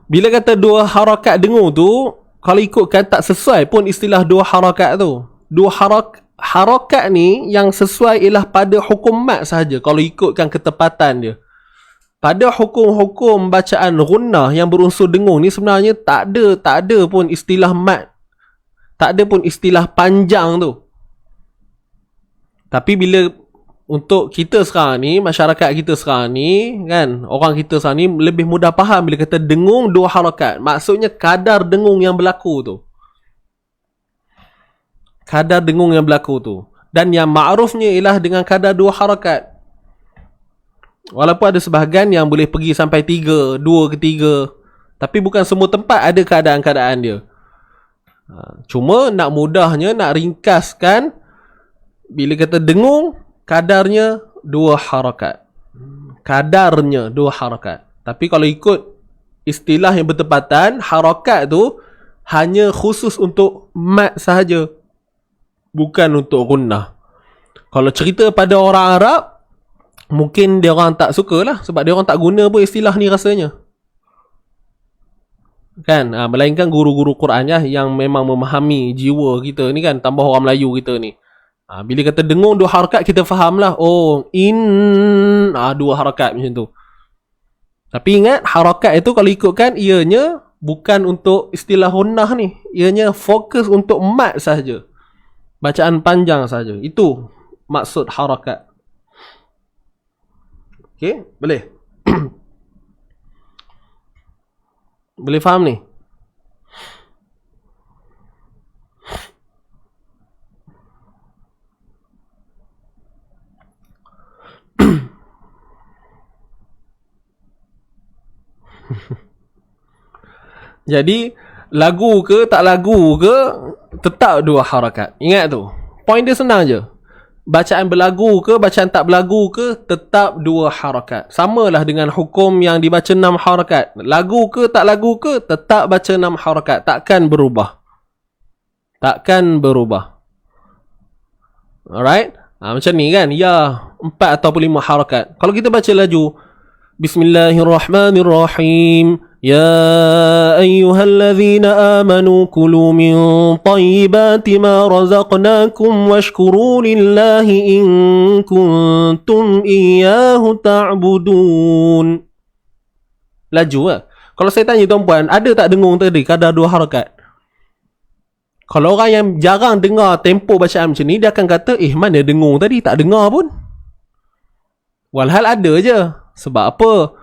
Bila kata 2 harakat dengung tu, kalau ikutkan tak sesuai pun istilah 2 harakat tu. 2 harakat ni yang sesuai ialah pada hukum mat sahaja kalau ikutkan ketepatan dia. Pada hukum-hukum bacaan gunnah yang berunsur dengung ni sebenarnya tak ada pun istilah mat. Tak ada pun istilah panjang tu. Tapi bila untuk kita sekarang ni, masyarakat kita sekarang ni, kan, orang kita sekarang ni lebih mudah faham bila kata dengung 2 harakat. Maksudnya kadar dengung yang berlaku tu. Kadar dengung yang berlaku tu. Dan yang ma'rufnya ialah dengan kadar 2 harakat. Walaupun ada sebahagian yang boleh pergi sampai 3, 2 ke 3. Tapi bukan semua tempat ada keadaan-keadaan dia. Cuma nak mudahnya, nak ringkaskan, bila kata dengung, kadarnya 2 harakat. Kadarnya 2 harakat. Tapi kalau ikut istilah yang bertepatan, harakat tu hanya khusus untuk mat sahaja. Bukan untuk gunnah. Kalau cerita pada orang Arab, mungkin dia orang tak suka lah. Sebab dia orang tak guna pun istilah ni rasanya. Kan? Melainkan guru-guru Quran yang memang memahami jiwa kita ni kan. Tambah orang Melayu kita ni. Bila kata dengung 2 harakat, kita faham lah. Oh, 2 harakat macam tu. Tapi ingat, harakat itu kalau ikutkan, ianya bukan untuk istilah gunnah ni. Ianya fokus untuk mat sahaja. Bacaan panjang sahaja. Itu maksud harakat. Okay, boleh? Boleh faham ni? Jadi lagu ke tak lagu ke, tetap 2 harakat. Ingat tu. Point dia senang je. Bacaan berlagu ke, bacaan tak berlagu ke, tetap 2 harakat. Samalah dengan hukum yang dibaca 6 harakat. Lagu ke tak lagu ke, tetap baca 6 harakat. Takkan berubah. Takkan berubah. Alright? Macam ni kan. Ya, 4 ataupun 5 harakat. Kalau kita baca laju, Bismillahirrahmanirrahim. يا أيها الذين آمنوا كلوا من طيبات ما رزقناكم واشكروا لله إن كنتم إياه تعبدون. Laju lah. Kalau saya tanya tuan-puan, ada tak dengung tadi kadar 2 harakat? Kalau orang yang jarang dengar tempo bacaan macam ni, dia akan kata, mana dengung tadi, tak dengar pun. Walhal ada je. Sebab apa?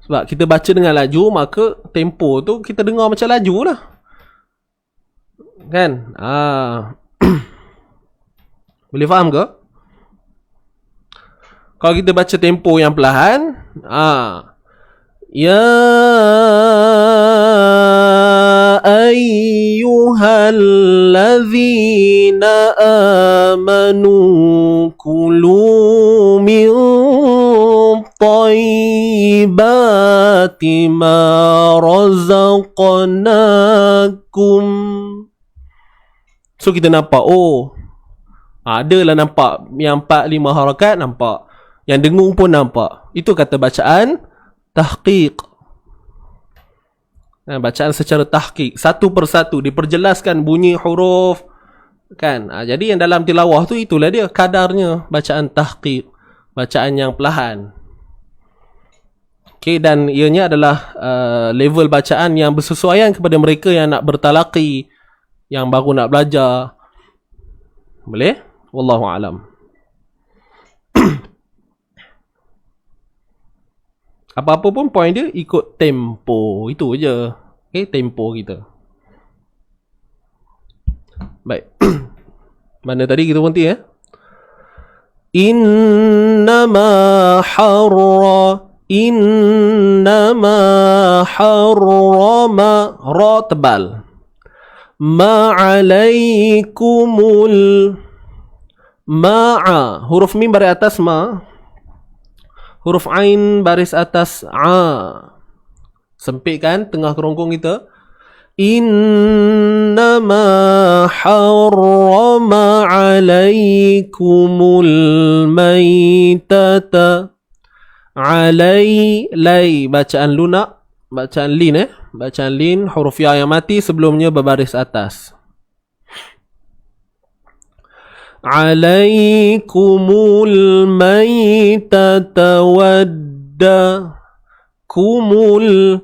Sebab kita baca dengan laju, maka tempo tu kita dengar macam laju lah. Kan? Boleh faham ke? Kalau kita baca tempo yang perlahan, Ya ayyuhallazina amanu kulu min tayyibati ma razaqnakum. So kita nampak, adalah nampak yang 4-5 harakat nampak. Yang dengung pun nampak. Itu kata bacaan tahqiq. Bacaan secara tahqiq, satu persatu diperjelaskan bunyi huruf kan. Jadi yang dalam tilawah tu itulah dia kadarnya, bacaan tahqiq, bacaan yang perlahan. Okay, dan ianya adalah level bacaan yang bersesuaian kepada mereka yang nak bertalaqi, yang baru nak belajar. Boleh? Wallahu a'lam. Apa-apa pun point dia ikut tempo. Itu je. Okay, tempo kita. Baik. Mana tadi kita berhenti ya? Innama harrama ra tebal. Ma'alaikumul ma'a. Huruf mim baris atas ma. Huruf ain baris atas a. Sempit kan tengah kerongkong kita. Innama harrama alaikumul maitata. Lai bacaan lunak, bacaan lin bacaan lin, huruf ya yang mati sebelumnya berbaris atas. Alaikumul maitata wadda. Kumul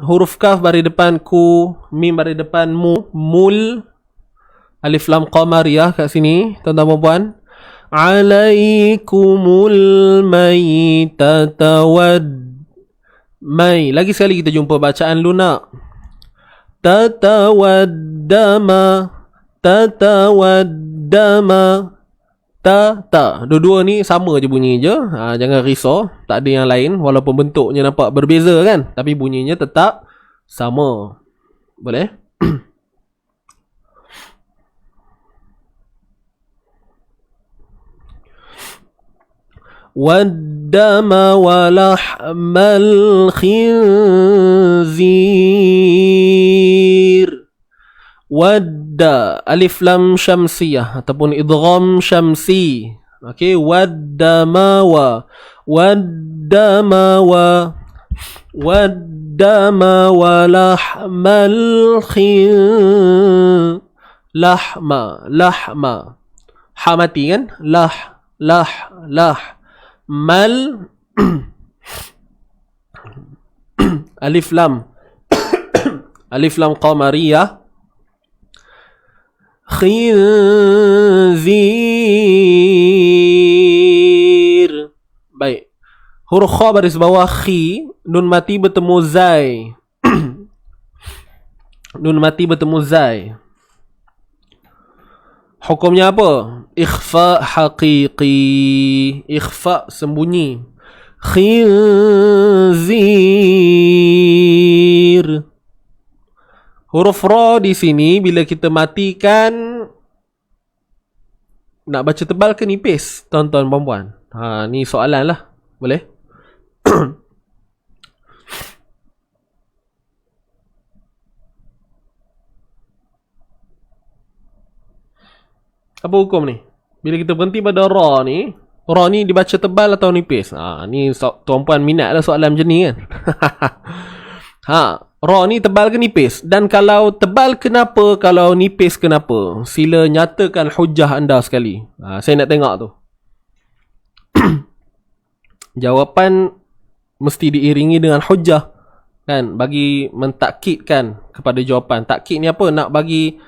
huruf kaf bari depan ku, mim bari depan mu, mul, alif lam qamariyah kat sini tuan-tuan dan puan. Alaikumul maitata wad. Mai, lagi sekali kita jumpa bacaan lunak. Tatawaddama, tatawaddama. Ta. Dua-dua ni sama je bunyi je. Jangan risau. Tak ada yang lain. Walaupun bentuknya nampak berbeza kan. Tapi bunyinya tetap sama. Boleh? Waddama walahmal khinzir. Wadda, alif lam syamsiyah ataupun idgham syamsi. Okey, waddama wa lahmal lahma. Ha mati kan? Lah mal alif lam qamariyah. Khinzir. Baik. Huruf kha baris bawah khi, nun mati bertemu zai. Nun mati bertemu zai. Hukumnya apa? Ikhfa haqiqi. Ikhfa sembunyi. Khinzir. Huruf ra di sini bila kita matikan, nak baca tebal ke nipis, tuan-tuan puan-puan? Ni soalan lah. Boleh? Apa hukum ni? Bila kita berhenti pada ra ni dibaca tebal atau nipis? Ni tuan-puan minat lah soalan macam ni kan? Ra ni tebal ke nipis? Dan kalau tebal kenapa? Kalau nipis kenapa? Sila nyatakan hujah anda sekali. Saya nak tengok tu. Jawapan mesti diiringi dengan hujah. Kan? Bagi mentakkidkan kepada jawapan. Takkid ni apa? Nak bagi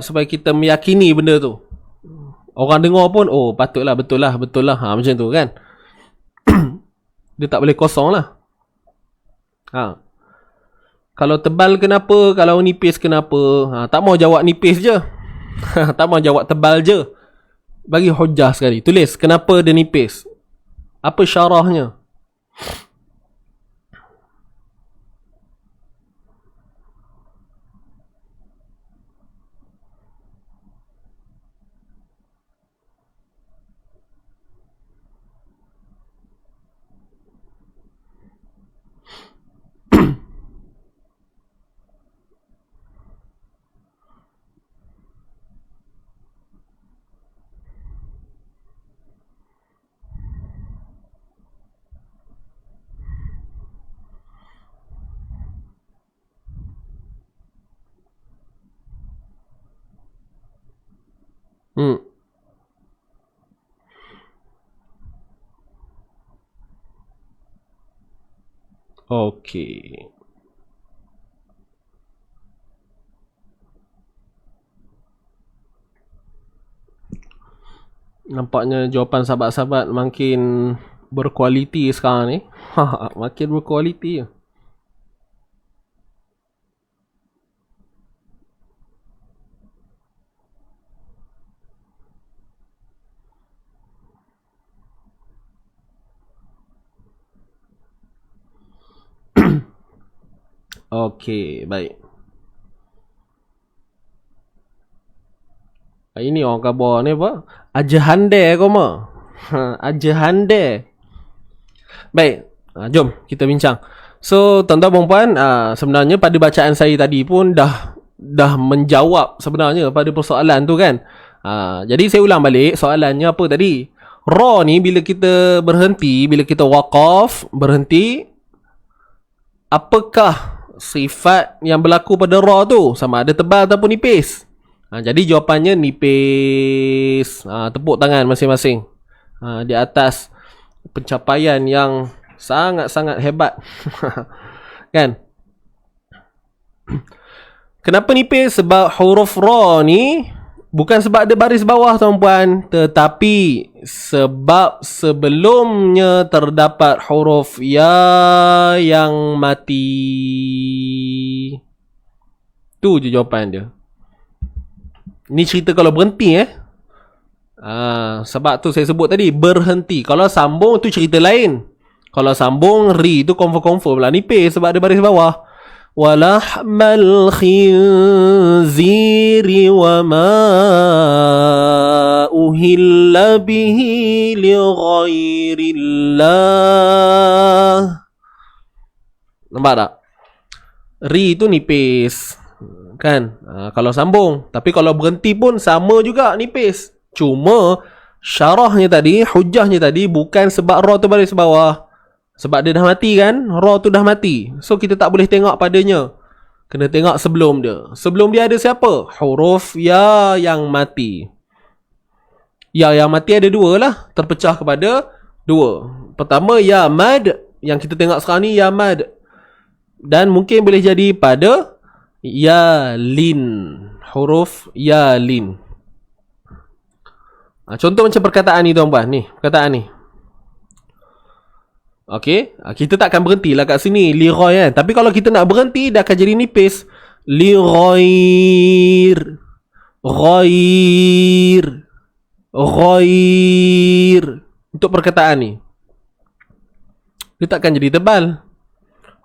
supaya kita meyakini benda tu. Orang dengar pun, oh patutlah, betul lah. Macam tu kan? Dia tak boleh kosong lah. Kalau tebal kenapa? Kalau nipis kenapa? Tak mau jawab nipis je. Tak mau jawab tebal je. Bagi hujah sekali. Tulis kenapa dia nipis. Apa syarahnya? Okey. Nampaknya jawapan sahabat-sahabat makin berkualiti sekarang ni. Makin berkualiti. Okey, baik. Ini orang khabar ni apa? Ajahande kau mah. Ajahande. Baik, jom kita bincang. So, tuan-tuan dan puan, sebenarnya pada bacaan saya tadi pun dah menjawab sebenarnya pada persoalan tu kan. Jadi saya ulang balik soalannya apa tadi? Ra ni bila kita berhenti, bila kita waqaf, berhenti, apakah sifat yang berlaku pada ra tu? Sama ada tebal ataupun nipis? Jadi jawapannya nipis. Tepuk tangan masing-masing di atas pencapaian yang sangat-sangat hebat. Kan? Kenapa nipis? Sebab huruf ra ni bukan sebab ada baris bawah tuan-puan, tetapi sebab sebelumnya terdapat huruf ya yang mati. Tu je jawapan dia. Ni cerita kalau berhenti sebab tu saya sebut tadi berhenti. Kalau sambung tu cerita lain. Kalau sambung ri tu confirm lah nipis sebab ada baris bawah. Walahmal khinziri wa ma uhilla bihi li ghairillah. Nampak tak? Ri tu nipis. Kan? Kalau sambung. Tapi kalau berhenti pun sama juga nipis. Cuma syarahnya tadi, hujahnya tadi bukan sebab ra tu baris bawah. Sebab dia dah mati kan? Ra tu dah mati. So kita tak boleh tengok padanya. Kena tengok sebelum dia. Sebelum dia ada siapa? Huruf ya yang mati. Ya yang mati ada dua lah. Terpecah kepada dua. Pertama ya mad. Yang kita tengok sekarang ni ya mad. Dan mungkin boleh jadi pada ya lin. Huruf ya lin. Contoh macam perkataan ni tuan-puan. Ni perkataan ni. Okey, kita tak akan berhenti lah kat sini li ghair kan. Tapi kalau kita nak berhenti dah akan jadi nipis. Li ghair. Ghair. Ghair. Untuk perkataan ni. Dia tak akan jadi tebal.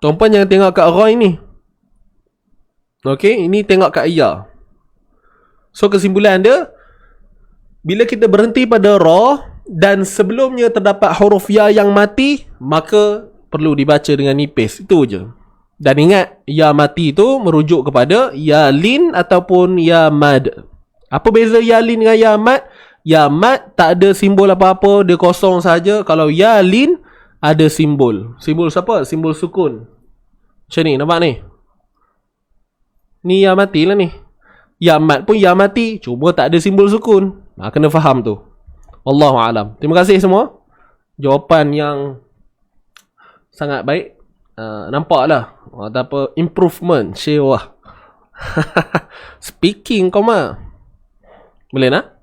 Tuan-puan jangan tengok kat ghair ni. Okey, ini tengok kat ya. So kesimpulan dia, bila kita berhenti pada ra dan sebelumnya terdapat huruf ya yang mati, maka perlu dibaca dengan nipis. Itu je. Dan ingat, ya mati itu merujuk kepada ya lin ataupun ya mad. Apa beza ya lin dengan ya mad? Ya mad tak ada simbol apa-apa, dia kosong saja. Kalau ya lin ada simbol. Simbol siapa? Simbol sukun. Macam ni, nampak ni? Ni ya mati lah ni. Ya mad pun ya mati, cuma tak ada simbol sukun. Kena faham tu. Wallahu a'lam. Terima kasih semua. Jawapan yang sangat baik. Nampaklah apa improvement syewah. Speaking koma. Boleh nak?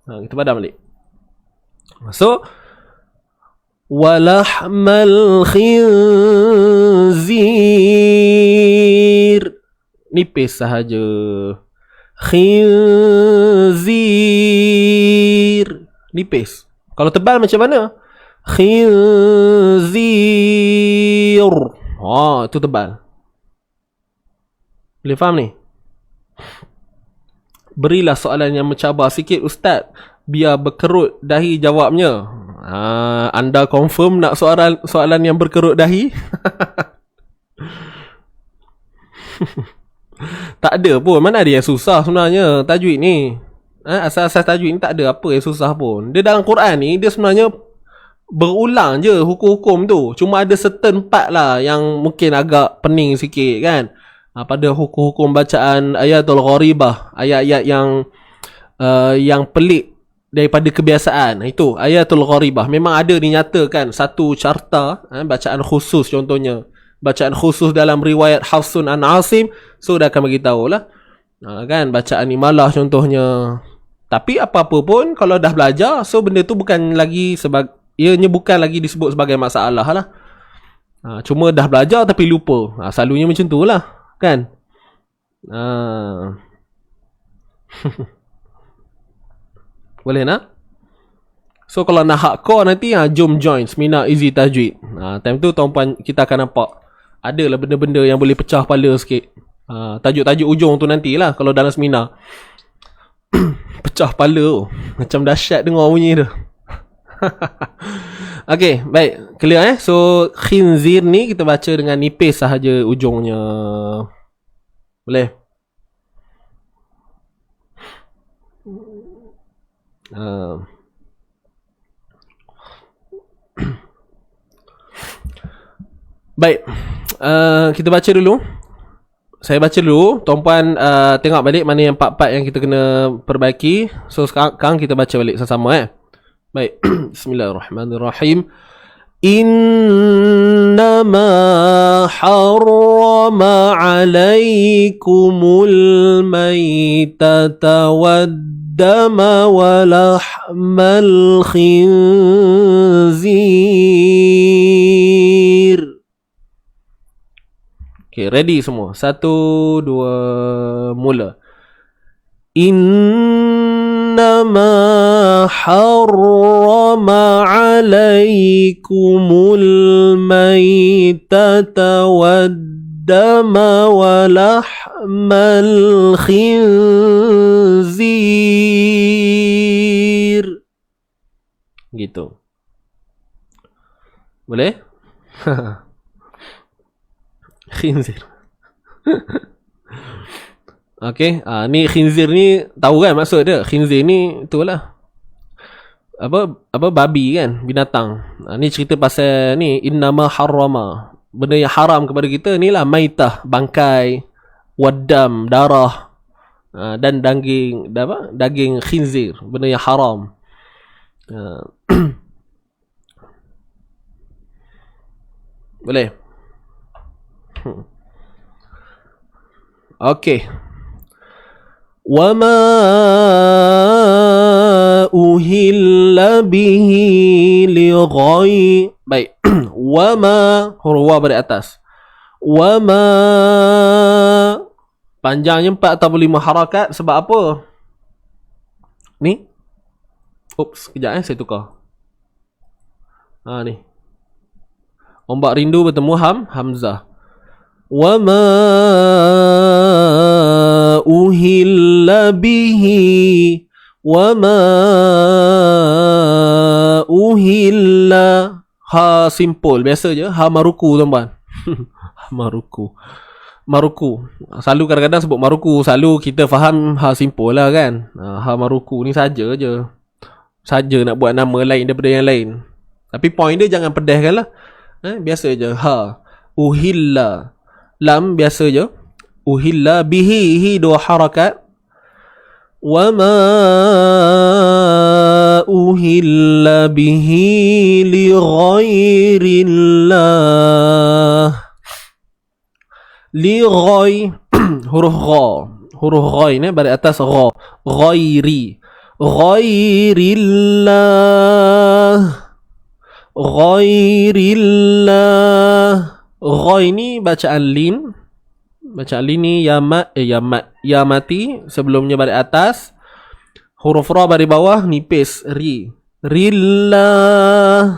Kita padam balik. So walahmal khinzir. Nipis sahaja. Khinzir. Nipis. Kalau tebal macam mana? Khinzir. Itu tebal. Boleh faham ni? Berilah soalan yang mencabar sikit Ustaz, biar berkerut dahi jawabnya. Anda confirm nak soalan yang berkerut dahi? Tak ada pun. Mana ada yang susah sebenarnya tajwid ni. Asas-asas tajwid ni tak ada apa yang susah pun. Dia dalam Quran ni, dia sebenarnya berulang je hukum-hukum tu. Cuma ada certain part lah yang mungkin agak pening sikit kan. Pada hukum-hukum bacaan ayatul gharibah, ayat-ayat yang pelik daripada kebiasaan. Itu ayatul gharibah. Memang ada dinyatakan satu carta, bacaan khusus contohnya. Bacaan khusus dalam riwayat Hafsun an Asim. So dah akan beritahu lah. Kan bacaan imalah contohnya. Tapi apa-apa pun kalau dah belajar, so benda tu bukan lagi ianya bukan lagi disebut sebagai masalah lah. Cuma dah belajar tapi lupa. Selalunya macam tu lah. Kan? Boleh nak? So kalau nak hardcore nanti, jom join seminar Easy Tajwid. Time tu tuan-puan kita akan nampak adalah benda-benda yang boleh pecah kepala sikit. Tajuk-tajuk ujung tu nantilah kalau dalam seminar. Pecah kepala tu. Macam dahsyat dengar bunyi tu. Okay, baik. Clear So, khinzir ni kita baca dengan nipis sahaja ujungnya. Boleh? Baik. Kita baca dulu. saya baca dulu. Tuan-puan tengok balik mana yang part-part yang kita kena perbaiki. So sekarang kita baca balik sama-sama Baik. Bismillahirrahmanirrahim. Innama harrama alaikumul maytata waddama walahmal khinzir. Okay, ready semua. 1, 2, mula. Innama harrama alaikumul maytata waddama walahmal khinzir. Gitu. Boleh? Khinzir. Okey, ni khinzir ni tahu kan maksud dia? Khinzir ni itulah. Apa babi kan, binatang. Ni cerita pasal ni innama harrama. Benda yang haram kepada kita ni lah maitah, bangkai, wadam, darah. Dan daging khinzir, benda yang haram. Boleh? Okey. Wa ma uhilla bihi li ghayri. Baik. Wa ma, huruf wa pada atas. Wa ma, panjangnya 4 atau 5 harakat sebab apa? Ni. Oops, kejap saya tukar. Ni. Ombak rindu bertemu hamzah. Wa ma uhilla bihi wa ma uhilla. Ha simple biasa je. Ha maruku tuan-tuan. Maruku. Selalu kadang-kadang sebut maruku, selalu kita faham ha simple lah kan. Ha maruku ni saja je. Saja nak buat nama lain daripada yang lain. Tapi point dia jangan pedihkan lah. Biasa je. Ha uhilla. Lam biasa je. Uhilla bihi, 2 harakat. Wa ma uhilla bihi li ghairillah. Li ghai huruf gha. Huruf gha ni pada atas gha. Ghairi. Ghairillah. Ghairillah. Ghai ni bacaan lin. Bacaan lin ni ya mati. Sebelumnya balik atas. Huruf ra balik bawah. Nipis ri. Rillah.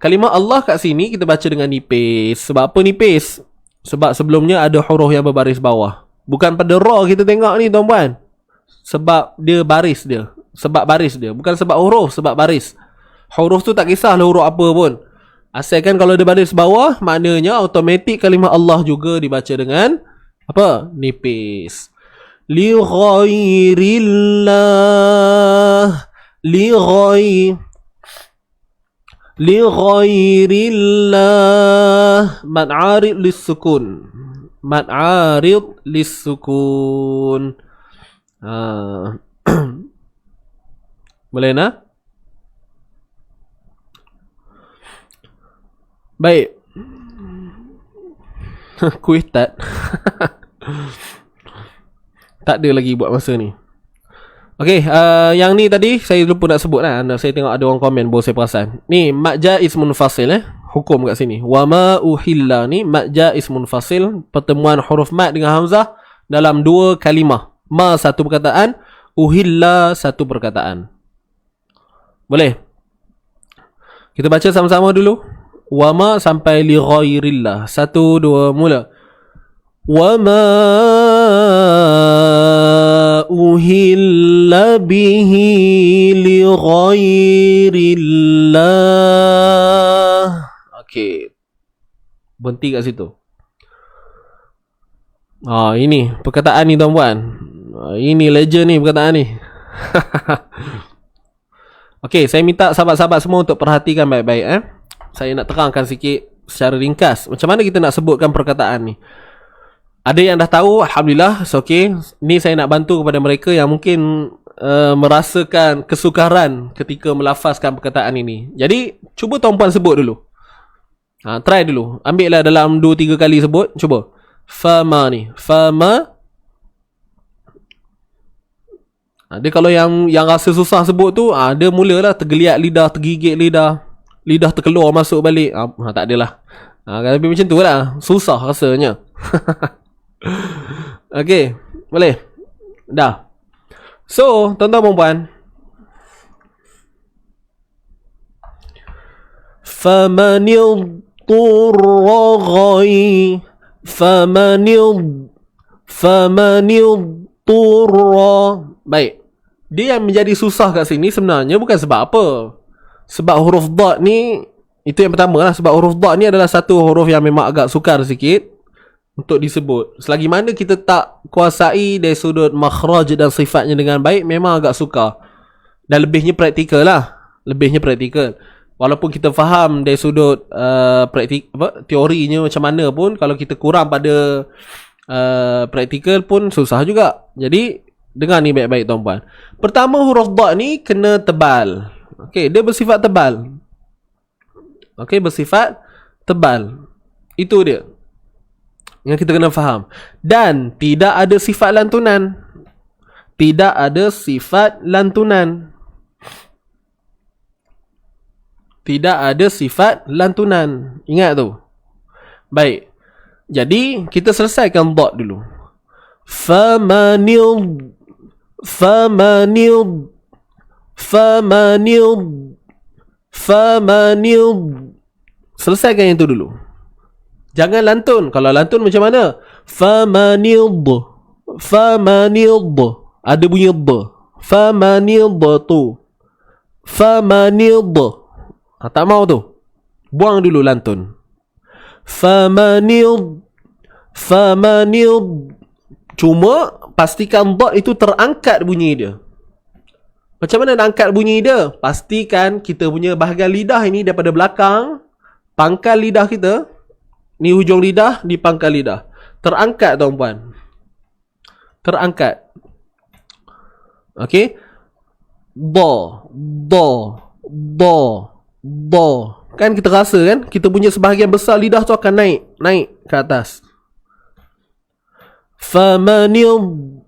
Kalimah Allah kat sini kita baca dengan nipis. Sebab apa nipis? Sebab sebelumnya ada huruf yang berbaris bawah. Bukan pada ra kita tengok ni tuan-puan. Sebab dia baris dia. Sebab baris dia. Bukan sebab huruf, sebab baris. Huruf tu tak kisahlah huruf apa pun. Asalkan kalau dia baris bawah, maknanya automatik kalimah Allah juga dibaca dengan apa? Nipis. Li ghairillah. Li ghairillah. Mad 'arid lis-sukun. Mad 'arid lis-sukun. Boleh nak? Baik. Kuih tak? Tak ada lagi buat masa ni. Okey, yang ni tadi saya lupa nak sebut lah. Saya tengok ada orang komen baru saya perasan. Ni mad jaiz munfasil hukum kat sini. Wa ma uhilla ni mad jaiz munfasil, pertemuan huruf mad dengan hamzah dalam 2 kalimah. Ma satu perkataan, uhilla satu perkataan. Boleh? Kita baca sama-sama dulu. Wa ma sampai li ghairillah. 1, 2, mula. Wa ma uhilla bihi li ghairillah. Okey. Berhenti kat situ. Ini perkataan ni tuan-puan. Ini legend ni perkataan ni. Okey, saya minta sahabat-sahabat semua untuk perhatikan baik-baik Saya nak terangkan sikit secara ringkas macam mana kita nak sebutkan perkataan ni. Ada yang dah tahu, alhamdulillah, so okay. Ni saya nak bantu kepada mereka yang mungkin merasakan kesukaran ketika melafazkan perkataan ini. Jadi, cuba tuan-puan sebut dulu. Try dulu. Ambil lah dalam 2-3 kali sebut. Cuba. Fama ni. Fama. Dia kalau yang rasa susah sebut tu, dia mulalah tergeliat lidah, tergigit lidah. Lidah terkeluar masuk balik. Tak adalah. Lebih macam tu lah. Susah rasanya. Okay, boleh? Dah. So, tuan-tuan dan puan, famanil turrai famanil turra. Baik. Dia yang menjadi susah kat sini sebenarnya bukan sebab apa. Sebab huruf dad ni, itu yang pertama lah. Sebab huruf dad ni adalah satu huruf yang memang agak sukar sikit untuk disebut. Selagi mana kita tak kuasai dari sudut makhraj dan sifatnya dengan baik, memang agak sukar. Dan lebihnya praktikal lah. Lebihnya praktikal. Walaupun kita faham dari sudut teorinya macam mana pun, kalau kita kurang pada praktikal pun susah juga. Jadi dengar ni baik-baik tuan-puan. Pertama, huruf dad ni kena tebal. Okey, dia bersifat tebal. Okey, bersifat tebal. Itu dia yang kita kena faham. Dan tidak ada sifat lantunan. Tidak ada sifat lantunan. Tidak ada sifat lantunan. Ingat tu. Baik. Jadi, kita selesaikan dad dulu. Famanil selesaikan yang tu dulu. Jangan lantun. Kalau lantun macam mana? Famanid. Ada bunyi d. Famanidtu. Tak mau tu. Buang dulu lantun. Famanid. Cuma pastikan dot itu terangkat bunyi dia. Macam mana nak angkat bunyi dia? Pastikan kita punya bahagian lidah ini daripada belakang, pangkal lidah kita, ni hujung lidah, di pangkal lidah, terangkat tuan-puan. Terangkat. Okey. Do. Kan kita rasa kan, kita punya sebahagian besar lidah tu akan naik ke atas. Famanid.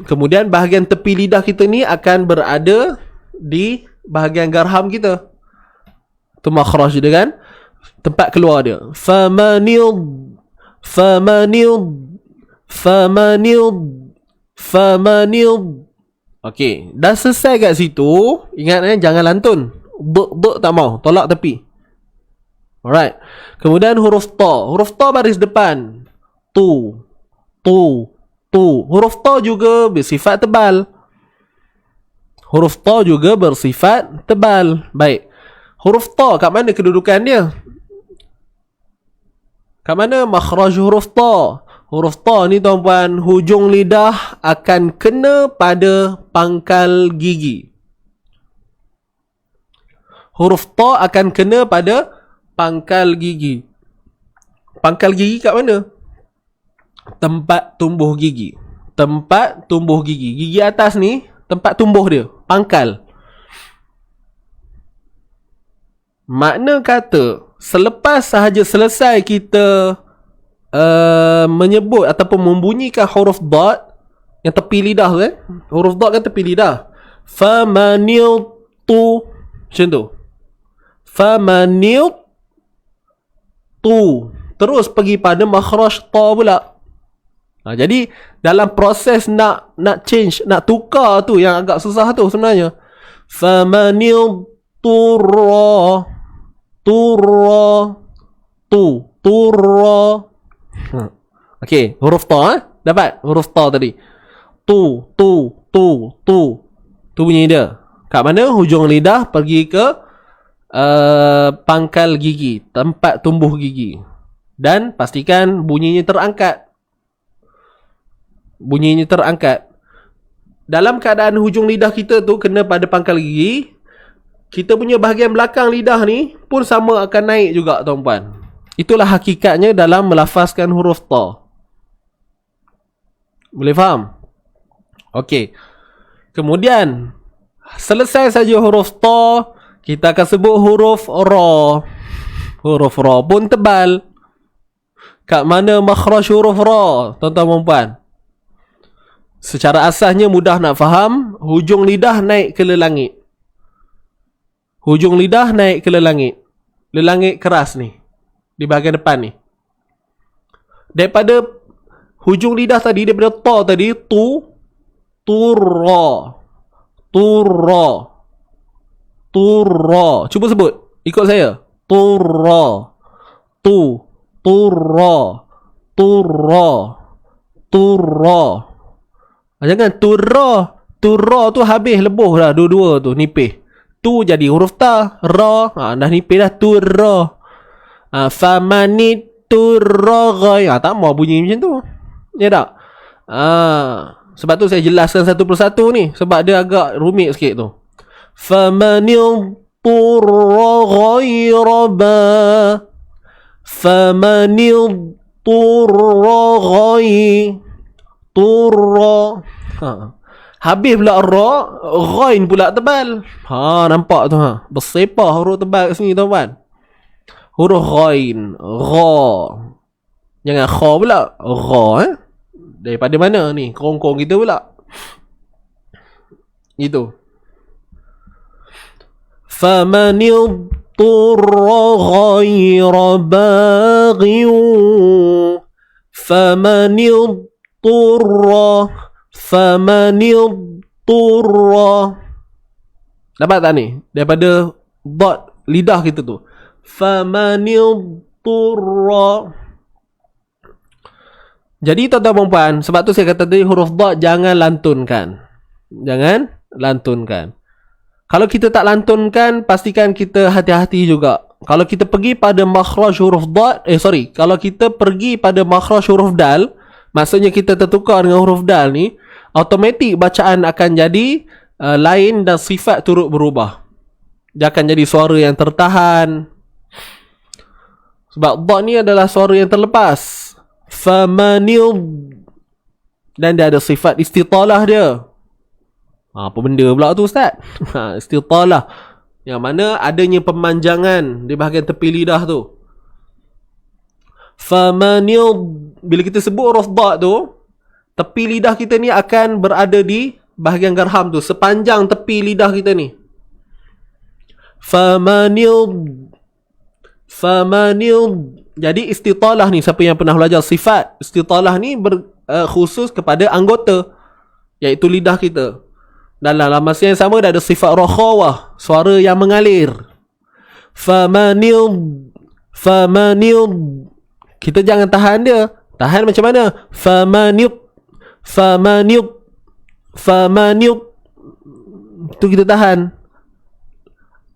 Kemudian bahagian tepi lidah kita ni akan berada di bahagian garham kita. Tu makhraj dia kan, tempat keluar dia. Famanid. Okey, dah selesai kat situ. Ingat jangan lantun. Tak mau, tolak tepi. Alright. Kemudian huruf ta. Huruf ta baris depan. Tu. Huruf ta juga bersifat tebal. Baik. Huruf ta kat mana kedudukan dia? Kat mana makhraj huruf ta? Huruf ta ni tuan-puan, hujung lidah akan kena pada pangkal gigi. Huruf ta akan kena pada pangkal gigi. Pangkal gigi kat mana? Tempat tumbuh gigi. Gigi atas ni tempat tumbuh dia, pangkal. Makna kata, selepas sahaja selesai kita menyebut ataupun membunyikan huruf dad yang tepi lidah tu kan, huruf dad kan tepi lidah. Famaniltu, macam tu. Famaniltu, terus pergi pada makhraj ta pula. Jadi dalam proses nak change, nak tukar tu yang agak susah tu sebenarnya. Famanil turra. Okey, huruf ta dapat huruf ta tadi. Tu. Tu bunyi dia. Kat mana? Hujung lidah pergi ke pangkal gigi, tempat tumbuh gigi. Dan pastikan bunyinya terangkat. Dalam keadaan hujung lidah kita tu kena pada pangkal gigi, kita punya bahagian belakang lidah ni pun sama akan naik juga tuan-puan. Itulah hakikatnya dalam melafazkan huruf ta. Boleh faham? Okey. Kemudian selesai saja huruf ta, kita akan sebut huruf ra. Huruf ra pun tebal. Kat mana makhraj huruf ra, tuan-tuan dan puan? Secara asasnya mudah nak faham, hujung lidah naik ke lelangit. Hujung lidah naik ke lelangit. Lelangit keras ni, di bahagian depan ni. Daripada hujung lidah tadi, daripada ta tadi, turra. Cuba sebut, ikut saya. Turra. Jangan turra tu habis lebuh dah dua-dua tu, nipis. Tu jadi huruf ta, ra, dah nipis dah turra. Famanit turra ghai. Tak mau bunyi macam tu. Ya tak? Sebab tu saya jelaskan satu persatu ni, sebab dia agak rumit sikit tu. Famanit turra ghaira ba. Famanit turra ghai. Turra. Habis pula ra, ghain pula tebal. Nampak tu bersepah huruf tebal kat sini tuan-tuan. Huruf ghain, ra. Jangan kha pula, ra Daripada mana ni? Kerongkong kita pula. Itu. Famanid turra ghaira baghi. Famanid turra. Dapat tak ni? Daripada dot lidah kita tu. Famanidturra. Jadi tuan-tuan dan puan, sebab tu saya kata tadi huruf dot jangan lantunkan. Jangan lantunkan. Kalau kita tak lantunkan, pastikan kita hati-hati juga. Kalau kita pergi pada makhraj huruf dot, kalau kita pergi pada makhraj huruf dal, maksudnya kita tertukar dengan huruf dal ni, automatik bacaan akan jadi lain dan sifat turut berubah. Dia akan jadi suara yang tertahan. Sebab dot ni adalah suara yang terlepas. Famanil. Dan dia ada sifat istitalah dia. Apa benda pula tu Ustaz? Istitalah. Yang mana adanya pemanjangan di bahagian tepi lidah tu. Famanil. Bila kita sebut huruf dot tu, tepi lidah kita ni akan berada di bahagian garham tu, sepanjang tepi lidah kita ni. Famanil. Jadi istitalah ni, siapa yang pernah belajar sifat, istitalah ni khusus kepada anggota, iaitu lidah kita. Dan dalam masa yang sama dah ada sifat rakhawah, suara yang mengalir. Famanil. Kita jangan tahan dia. Tahan macam mana? Famanil. Itu kita tahan.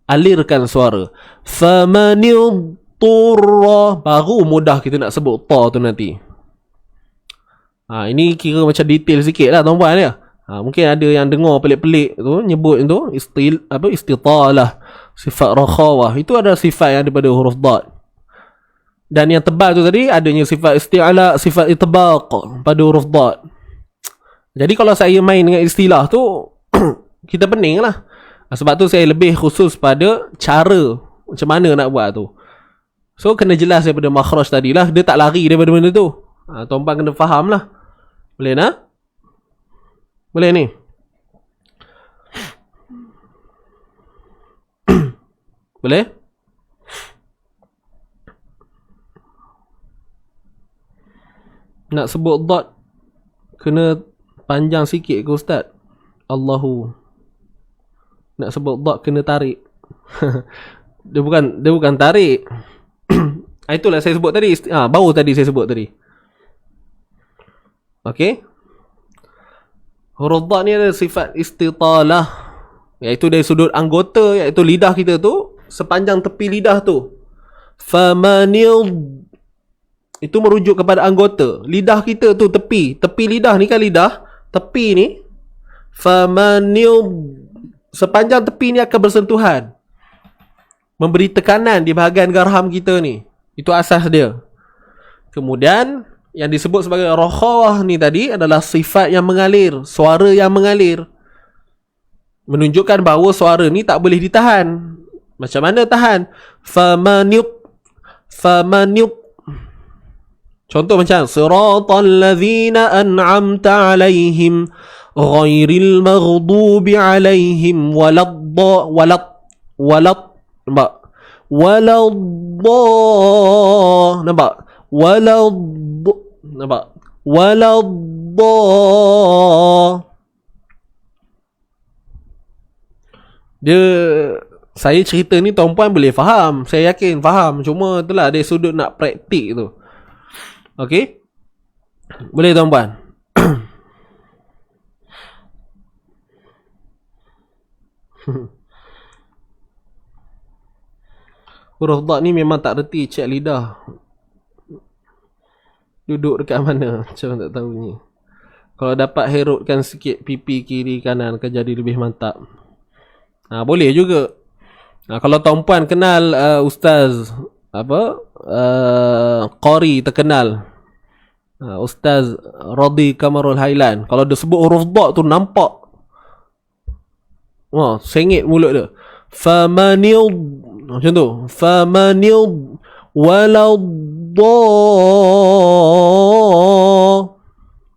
Alirkan suara. Famanil turra. Baru mudah kita nak sebut ta tu nanti. Ini kira macam detail sikit lah tuan-tuan ya. Mungkin ada yang dengar pelik-pelik tu, nyebut tu istitalah, sifat rakhawah. Itu ada sifat yang daripada huruf dot. Dan yang tebal tu tadi adanya sifat isti'ala, sifat itbaq pada huruf dot. Jadi kalau saya main dengan istilah tu kita pening lah. Sebab tu saya lebih khusus pada cara macam mana nak buat tu. So kena jelas daripada makhraj tadi lah. Dia tak lari daripada benda tu. Tuan-tuan kena faham lah. Boleh nak? Boleh ni? Boleh? Nak sebut dot kena panjang sikit ke Ustaz? Allahu. Nak sebut dot kena tarik. Dia bukan tarik. Itulah saya sebut tadi. Baru tadi saya sebut tadi. Okey. Huruf dot ni ada sifat istitalah, iaitu dari sudut anggota, iaitu lidah kita tu, sepanjang tepi lidah tu. Famanil. Itu merujuk kepada anggota. Lidah kita tu tepi lidah ni kan lidah. Tepi ni. Famanil. Sepanjang tepi ni akan bersentuhan. Memberi tekanan di bahagian garham kita ni. Itu asas dia. Kemudian yang disebut sebagai rakhawah ni tadi adalah sifat yang mengalir, suara yang mengalir. Menunjukkan bahawa suara ni tak boleh ditahan. Macam mana tahan? Famaniup. Contoh macam siratal ladzina an'amta alaihim ghairil maghdubi alaihim nampak? Dia, saya cerita ni tuan-puan boleh faham, saya yakin faham, cuma itulah dari sudut nak praktik tu. Okey, boleh tuan-puan? Huruf dad ni memang tak reti cek lidah. Duduk dekat mana? Macam tak tahu ni. Kalau dapat herutkan sikit pipi kiri kanan akan jadi lebih mantap. Boleh juga. Kalau tuan-puan kenal Ustaz Qari terkenal, Ustaz Radi Kamarul Hailan, kalau dia sebut huruf dad tu nampak sengit mulut dia. Famanil, macam tu. Famanil waladda.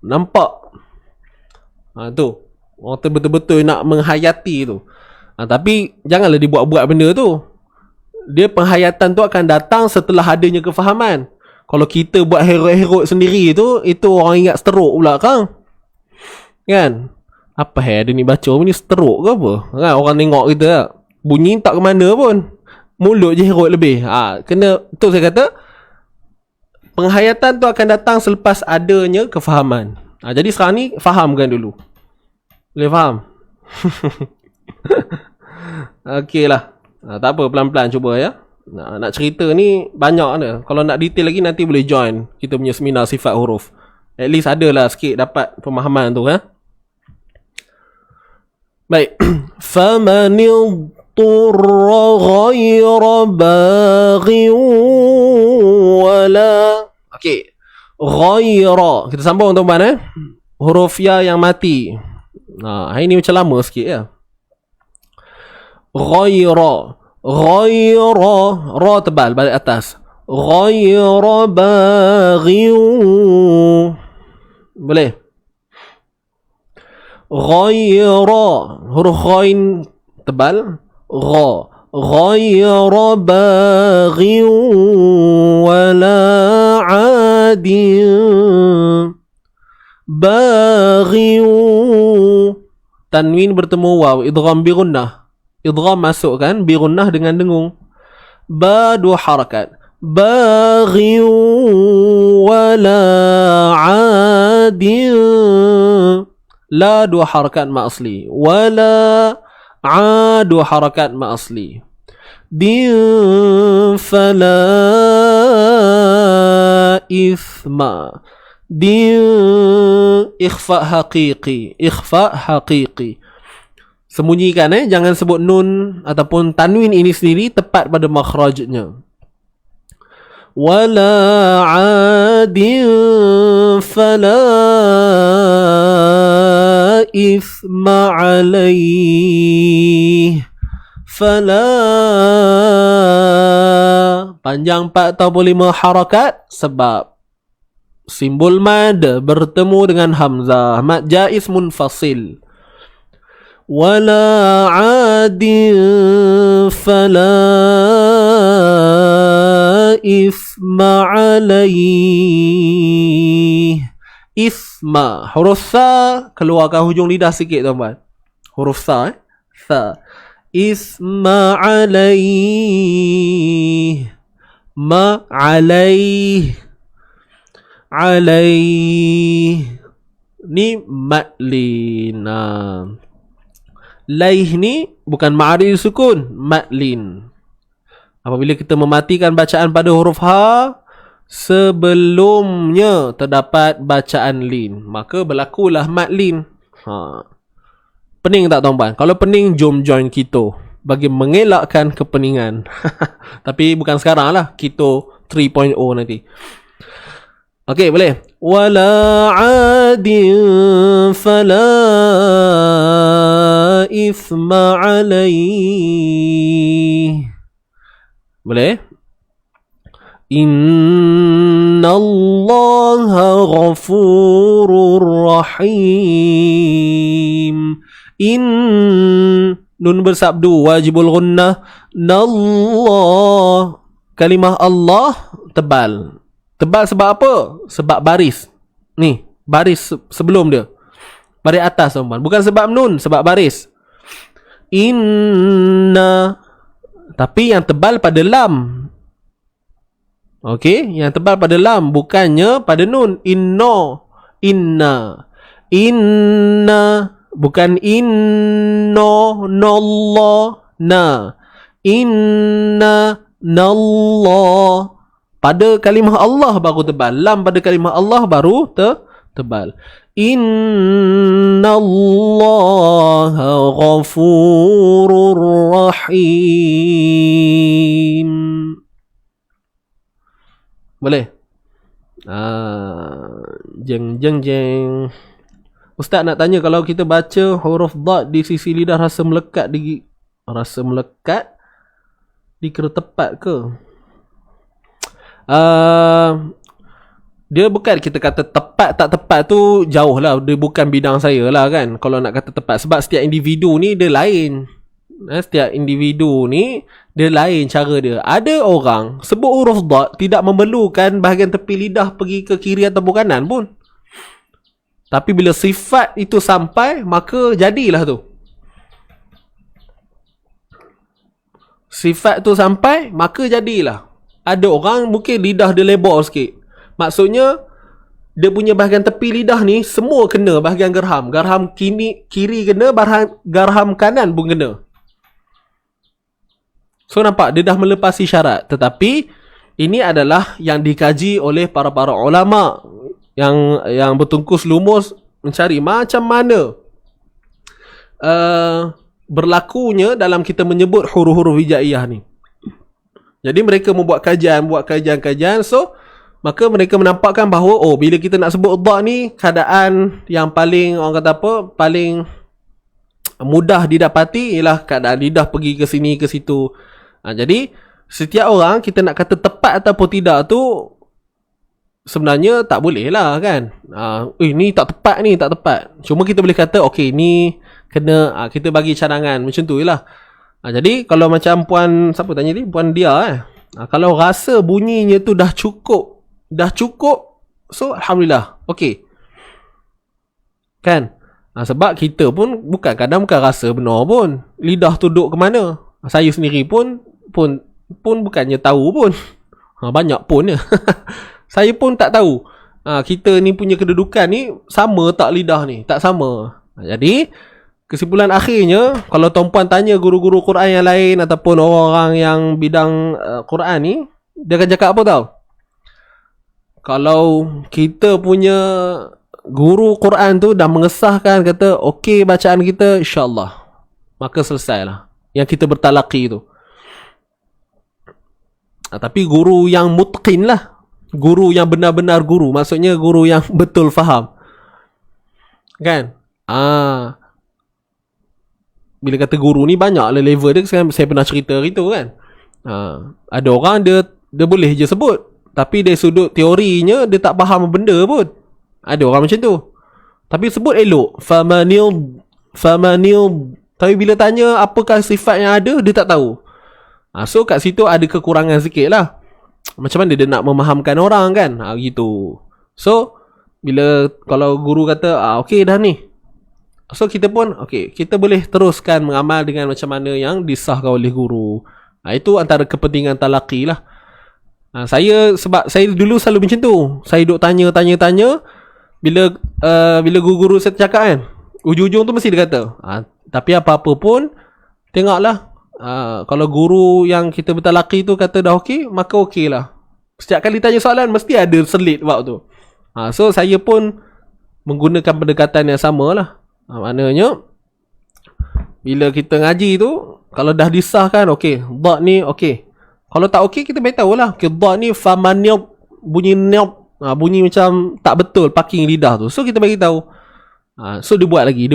Nampak? Tu. Orang tu betul-betul nak menghayati tu. Tapi janganlah dibuat-buat benda tu. Dia penghayatan tu akan datang setelah adanya kefahaman. Kalau kita buat herut-herut sendiri tu, itu orang ingat stroke pula kan? Apa ada ni baca ni stroke ke apa? Kan orang tengok kita tak? Bunyi tak ke mana pun. Mulut je herut lebih. Kena, tu saya kata penghayatan tu akan datang selepas adanya kefahaman. Jadi sekarang ni fahamkan dulu. Boleh faham? Okey lah. Tak apa, pelan-pelan cuba ya. Nak cerita ni banyak dia. Kalau nak detail lagi nanti boleh join kita punya seminar sifat huruf. At least adalah sikit dapat pemahaman tu Baik. Famanil turra ghayra baghi wala. Okey. Ghayra. Kita sambung tuan-tuan huruf ya yang mati. Hari ni macam lama sikit ya. Ghayra. Ra tebal balik atas. Ghayra baghi. Boleh. Ghayra, huruf ghain tebal. Ghayra baghi wala adin. Baghi. Tanwin bertemu waw, idgham bi gunnah. Idgham masuk kan, bi gunnah dengan dengung. Ba dua harakat. Baghi wala adin. La dua harakat ma asli. Wala dua harakat ma asli. Din fala ithma. Din ikhfa haqiqi. Ikhfa haqiqi. Sembunyikan jangan sebut nun ataupun tanwin ini sendiri tepat pada makhrajnya. Wala adin fala ithma alaih. Fala. Panjang 45 harakat sebab simbol mad bertemu dengan hamzah. Mad jaiz munfasil. Wala adin fala ithma alaih. Ithma. Huruf sa keluarkan hujung lidah sikit tuan-tuan. Huruf sa sa. Ithma alaih. Ma alaih. Alaih. Ni matlina. Laih ni bukan ma'ari sukun, matlin. Apabila kita mematikan bacaan pada huruf ha sebelumnya terdapat bacaan lin, maka berlakulah matlin. Pening tak tuan-tuan? Kalau pening, jom join kita bagi mengelakkan kepeningan. Tapi bukan sekarang lah. Kita 3.0 nanti. Okey, boleh. Wala 'adin fala ithma 'alaih. Boleh? Innallaha ghafurur rahim. Nun bersabdu wajibul gunnah. Nallah. Kalimah Allah tebal. Tebal sebab apa? Sebab baris. Ni, baris sebelum dia. Baris atas tuan. Bukan sebab nun, sebab baris. Inna. Tapi yang tebal pada lam. Okey, yang tebal pada lam, bukannya pada nun. Inna. Bukan inna, nallah, na. Inna, nallah. Pada kalimah Allah baru tebal. Lam pada kalimah Allah baru tebal. Innallaha ghafurur rahim. Boleh? Jeng. Ustaz nak tanya, kalau kita baca huruf dad di sisi lidah rasa melekat dikira tepat ke? Dia bukan kita kata tepat tak tepat tu jauh lah. Dia bukan bidang saya lah kan, kalau nak kata tepat. Sebab setiap individu ni dia lain. Setiap individu ni dia lain cara dia. Ada orang sebut huruf dad tidak memerlukan bahagian tepi lidah pergi ke kiri atau kanan pun. Tapi bila sifat itu sampai, maka jadilah tu. Sifat tu sampai, maka jadilah. Ada orang mungkin lidah dia lebar sikit. Maksudnya dia punya bahagian tepi lidah ni semua kena bahagian gerham. Gerham kiri kena, gerham kanan pun kena. So nampak dia dah melepasi syarat. Tetapi ini adalah yang dikaji oleh para ulama yang bertungkus lumus mencari macam mana berlakunya dalam kita menyebut huruf-huruf hijaiyah ni. Jadi mereka buat kajian. So maka mereka menampakkan bahawa bila kita nak sebut dad ni, keadaan yang paling orang kata apa, paling mudah didapati ialah keadaan lidah pergi ke sini ke situ. Jadi setiap orang kita nak kata tepat ataupun tidak tu sebenarnya tak boleh lah kan. Ni tak tepat. Cuma kita boleh kata okey ni kena, kita bagi cadangan macam tu je lah. Jadi kalau macam puan, siapa tanya ni? Puan Dia kalau rasa bunyinya tu dah cukup, so alhamdulillah, okey. Kan? Sebab kita pun kadang bukan rasa benar pun. Lidah tu duduk ke mana? Saya sendiri pun bukannya tahu pun. Banyak pun ya. Saya pun tak tahu. Kita ni punya kedudukan ni sama tak lidah ni? Tak sama. Jadi kesimpulan akhirnya, kalau tuan-puan tanya guru-guru Quran yang lain ataupun orang-orang yang bidang Quran ni, dia akan cakap apa tau? Kalau kita punya guru Quran tu dah mengesahkan, kata okey bacaan kita, insyaAllah, maka selesailah yang kita bertalaqi tu. Tapi guru yang mutqin lah, guru yang benar-benar guru, maksudnya guru yang betul faham, kan? Bila kata guru ni banyak lah level dia. Saya pernah cerita itu kan. Ada orang dia boleh je sebut, tapi dari sudut teorinya dia tak faham benda pun. Ada orang macam tu. Tapi sebut elok, famanil. Tapi bila tanya apakah sifat yang ada, dia tak tahu. So kat situ ada kekurangan sikit lah. Macam mana dia nak memahamkan orang kan, gitu. So kalau guru kata okey dah ni, so kita pun okey, kita boleh teruskan mengamal dengan macam mana yang disahkan oleh guru. Itu antara kepentingan talaqi lah. Sebab saya dulu selalu macam tu. Saya duk tanya. Bila guru saya cakap kan, ujung-ujung tu mesti dia kata, tapi apa-apa pun tengoklah, kalau guru yang kita bertalaqi tu kata dah okey, maka okey lah. Setiap kali tanya soalan mesti ada selit waktu tu. So saya pun menggunakan pendekatan yang sama lah. Maknanya bila kita ngaji tu, kalau dah disahkan okey, dad ni okey, Kalau tak okey, kita beritahu lah. Okay, dot ni famaniyat, bunyi niyat. Bunyi macam tak betul parking lidah tu. So kita bagi tahu. So dia buat lagi.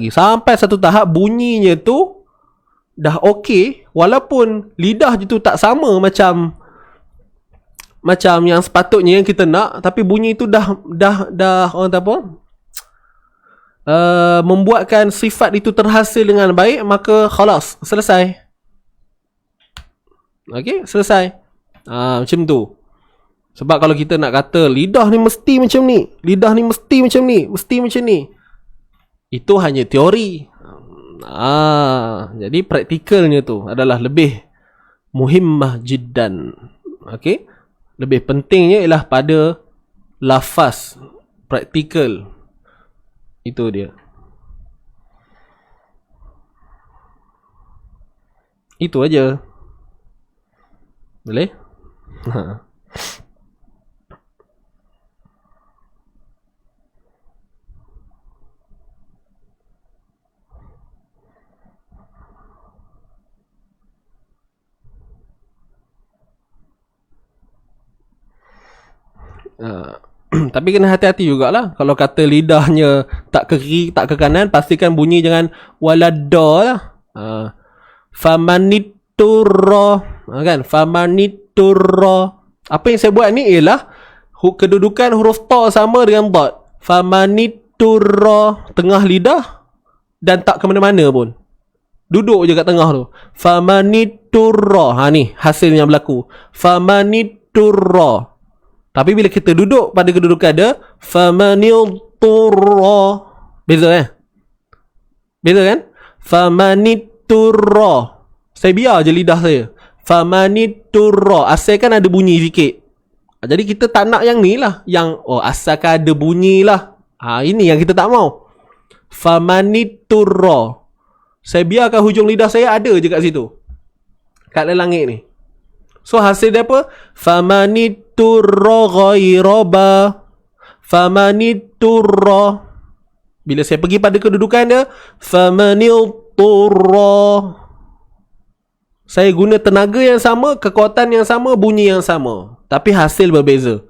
Sampai satu tahap bunyinya tu dah okey, walaupun lidah je tu tak sama macam yang sepatutnya yang kita nak, tapi bunyi tu dah orang kata apa? Membuatkan sifat itu terhasil dengan baik, maka khalas, selesai. Okey, selesai. Macam tu. Sebab kalau kita nak kata lidah ni mesti macam ni, mesti macam ni, itu hanya teori. Jadi praktikalnya tu adalah lebih muhimmah jiddan. Okey? Lebih pentingnya ialah pada lafaz, praktikal. Itu dia. Itu aja. Boleh? Tapi kena hati-hati jugalah. Kalau kata lidahnya tak ke kiri, tak ke kanan, pastikan bunyi jangan walada lah. Famaniturra, kan? Famaniturra. Apa yang saya buat ni ialah kedudukan huruf ta sama dengan dot. Famaniturra, tengah lidah dan tak ke mana-mana pun. Duduk je kat tengah tu. Famaniturra. Ni hasilnya berlaku. Famaniturra. Tapi bila kita duduk pada kedudukan dia, famaniturra. Beza kan? Famaniturra. Saya biar je lidah saya. Famaniturra. Asalkan ada bunyi sikit. Jadi kita tak nak yang ni lah. Yang asalkan ada bunyi lah. Ini yang kita tak mau. Famaniturra. Saya biarkan hujung lidah saya ada je kat situ. Kat langit ni. So hasil dia apa? Famaniturra ghairaba. Famaniturra. Bila saya pergi pada kedudukan dia, famaniturra. Saya guna tenaga yang sama, kekuatan yang sama, bunyi yang sama, tapi hasil berbeza.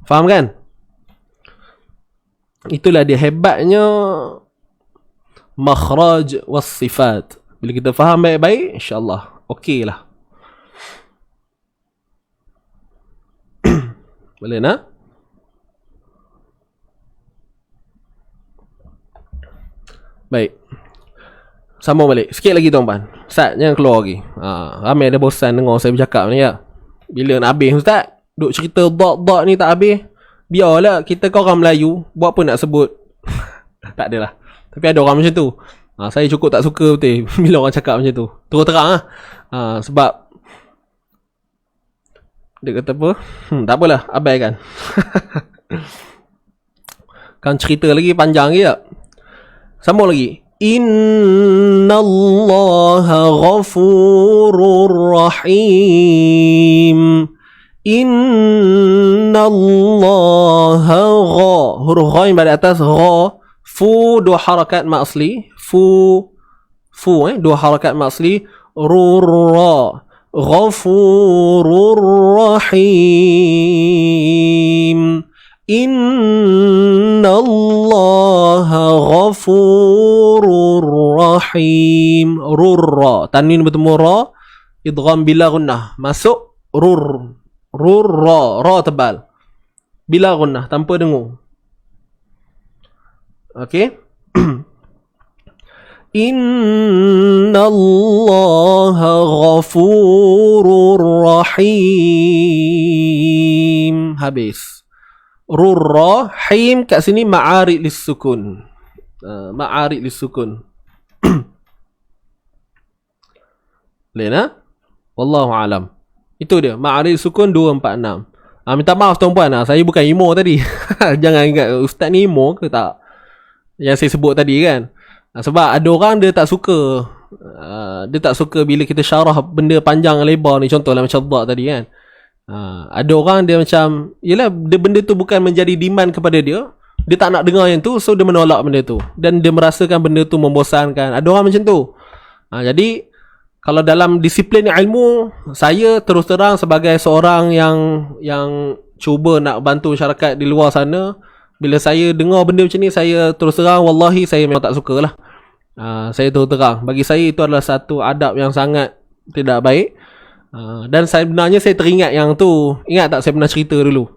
Faham kan? Itulah dia hebatnya makhraj was sifat. Bila kita faham baik-baik, insya-Allah okey lah. Boleh nak? Baik. Sambung balik. Sikit lagi tuan-tuan. Ustaz, jangan keluar lagi. Ramai ada bosan dengar saya bercakap ni ya. Bila nak habis Ustaz? Duk cerita dot-dot ni tak habis. Biarlah, kita kau orang Melayu. Buat apa nak sebut? Tak adalah. Tapi ada orang macam tu. Saya cukup tak suka betul bila orang cakap macam tu. Terus terang lah. Sebab dia kata apa? Tak apalah, abaikan. Kan cerita lagi panjang lagi tak? Sambung lagi. Innallaha ghafurur rahim. Innallaha gha. Huruf gha yang pada atas gha. Fu dua harakat mak asli. Fu dua harakat mak asli. Rurra. Ghafurur rahim. Innallaha ghafurur rahim. Rurra. Tanwin bertemu ra. Idgham bila gunnah. Masuk rur. Rurra. Ra tebal. Bila gunnah. Tanpa dengung. Okey. Innallaha ghafurur rahim. Habis. Rurra, him kat sini ma'arid lis-sukun. Ma'arid lis-sukun. Boleh nak? Wallahu alam. Itu dia, ma'arid lis-sukun 246. Minta maaf tuan-puan, saya bukan emo tadi. Jangan ingat ustaz ni emo ke tak? Yang saya sebut tadi kan. Sebab ada orang dia tak suka. Dia tak suka bila kita syarah benda panjang lebar ni. Contohlah macam dot tadi kan. Ada orang dia macam, yelah, benda tu bukan menjadi demand kepada dia. Dia tak nak dengar yang tu, so dia menolak benda tu. Dan dia merasakan benda tu membosankan. Ada orang macam tu. Jadi Kalau dalam disiplin ilmu, saya terus terang sebagai seorang yang cuba nak bantu masyarakat di luar sana, bila saya dengar benda macam ni, saya terus terang wallahi saya memang tak suka lah. Saya terus terang, bagi saya itu adalah satu adab yang sangat tidak baik. Dan sebenarnya saya teringat yang tu, ingat tak saya pernah cerita dulu,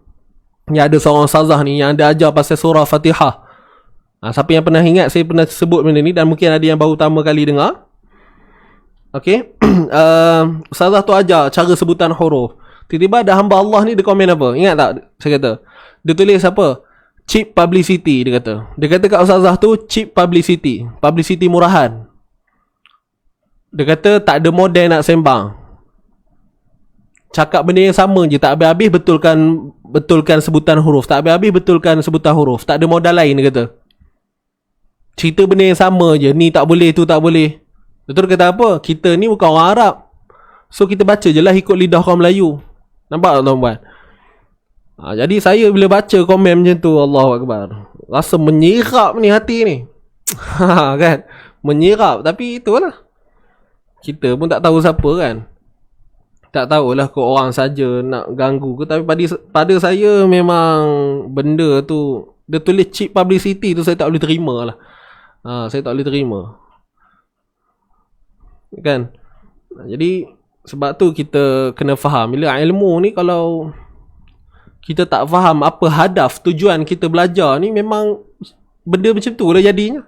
yang ada seorang ustazah ni yang ada ajar pasal surah Fatihah. Siapa yang pernah ingat, saya pernah sebut benda ni, dan mungkin ada yang baru pertama kali dengar. Okay. Ustazah tu ajar cara sebutan huruf. Tiba-tiba ada hamba Allah ni, dia komen apa? Ingat tak saya kata? Dia tulis apa? Cheap publicity, dia kata. Dia kata kat ustazah tu, cheap publicity, publicity murahan. Dia kata tak ada model nak sembang, cakap benda yang sama je, tak habis-habis betulkan sebutan huruf, tak habis-habis betulkan sebutan huruf, tak ada modal lain, dia kata. Cerita benda yang sama je, ni tak boleh, tu tak boleh. Betul kata apa? Kita ni bukan orang Arab, so kita baca je lah ikut lidah orang Melayu. Nampak tak tuan-tuan? Jadi saya bila baca komen macam tu, Allahu Akbar, rasa menyirap ni hati ni. Kan? Menyirap. Tapi itulah, kita pun tak tahu siapa kan. Tak tahulah kau orang saja nak ganggu ke. Tapi pada saya memang benda tu, dia tulis cheap publicity tu, saya tak boleh terima lah. Saya tak boleh terima. Kan? Jadi sebab tu kita kena faham, bila ilmu ni kalau kita tak faham apa hadaf, tujuan kita belajar ni, memang benda macam tu dah jadinya.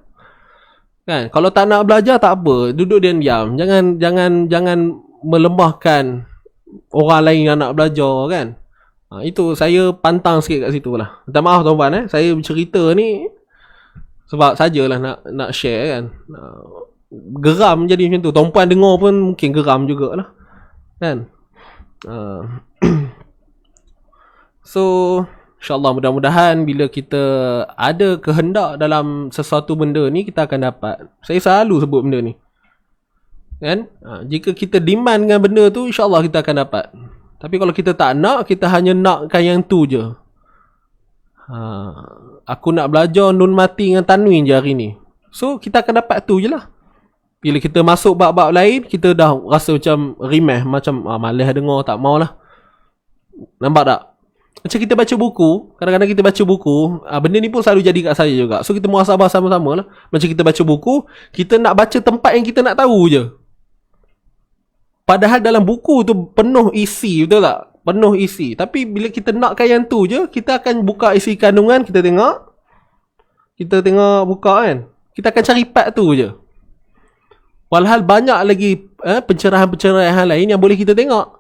Kan? Kalau tak nak belajar tak apa, duduk diam. Jangan melemahkan orang lain yang nak belajar kan. Itu saya pantang sikit kat situ lah. Minta maaf tuan-tuan, saya bercerita ni sebab sajalah nak share kan. Geram jadi macam tu. Tuan-puan dengar pun mungkin geram jugalah kan. So InsyaAllah mudah-mudahan bila kita ada kehendak dalam sesuatu benda ni, kita akan dapat. Saya selalu sebut benda ni kan. Jika kita demand dengan benda tu, InsyaAllah kita akan dapat. Tapi kalau kita tak nak, kita hanya nakkan yang tu je. Aku nak belajar nun mati dengan tanwin je hari ni, so kita akan dapat tu je lah. Bila kita masuk bab-bab lain, kita dah rasa macam remeh, macam malas dengar, tak mau lah. Nampak tak? Macam kita baca buku, kadang-kadang kita baca buku, benda ni pun selalu jadi kat saya juga. So kita muhasabah sama-sama lah. Macam kita baca buku, kita nak baca tempat yang kita nak tahu je. Padahal dalam buku tu penuh isi, betul tak? Penuh isi. Tapi bila kita nakkan yang tu je, kita akan buka isi kandungan, kita tengok buka kan. Kita akan cari part tu je. Walhal banyak lagi pencerahan-pencerahan lain yang boleh kita tengok.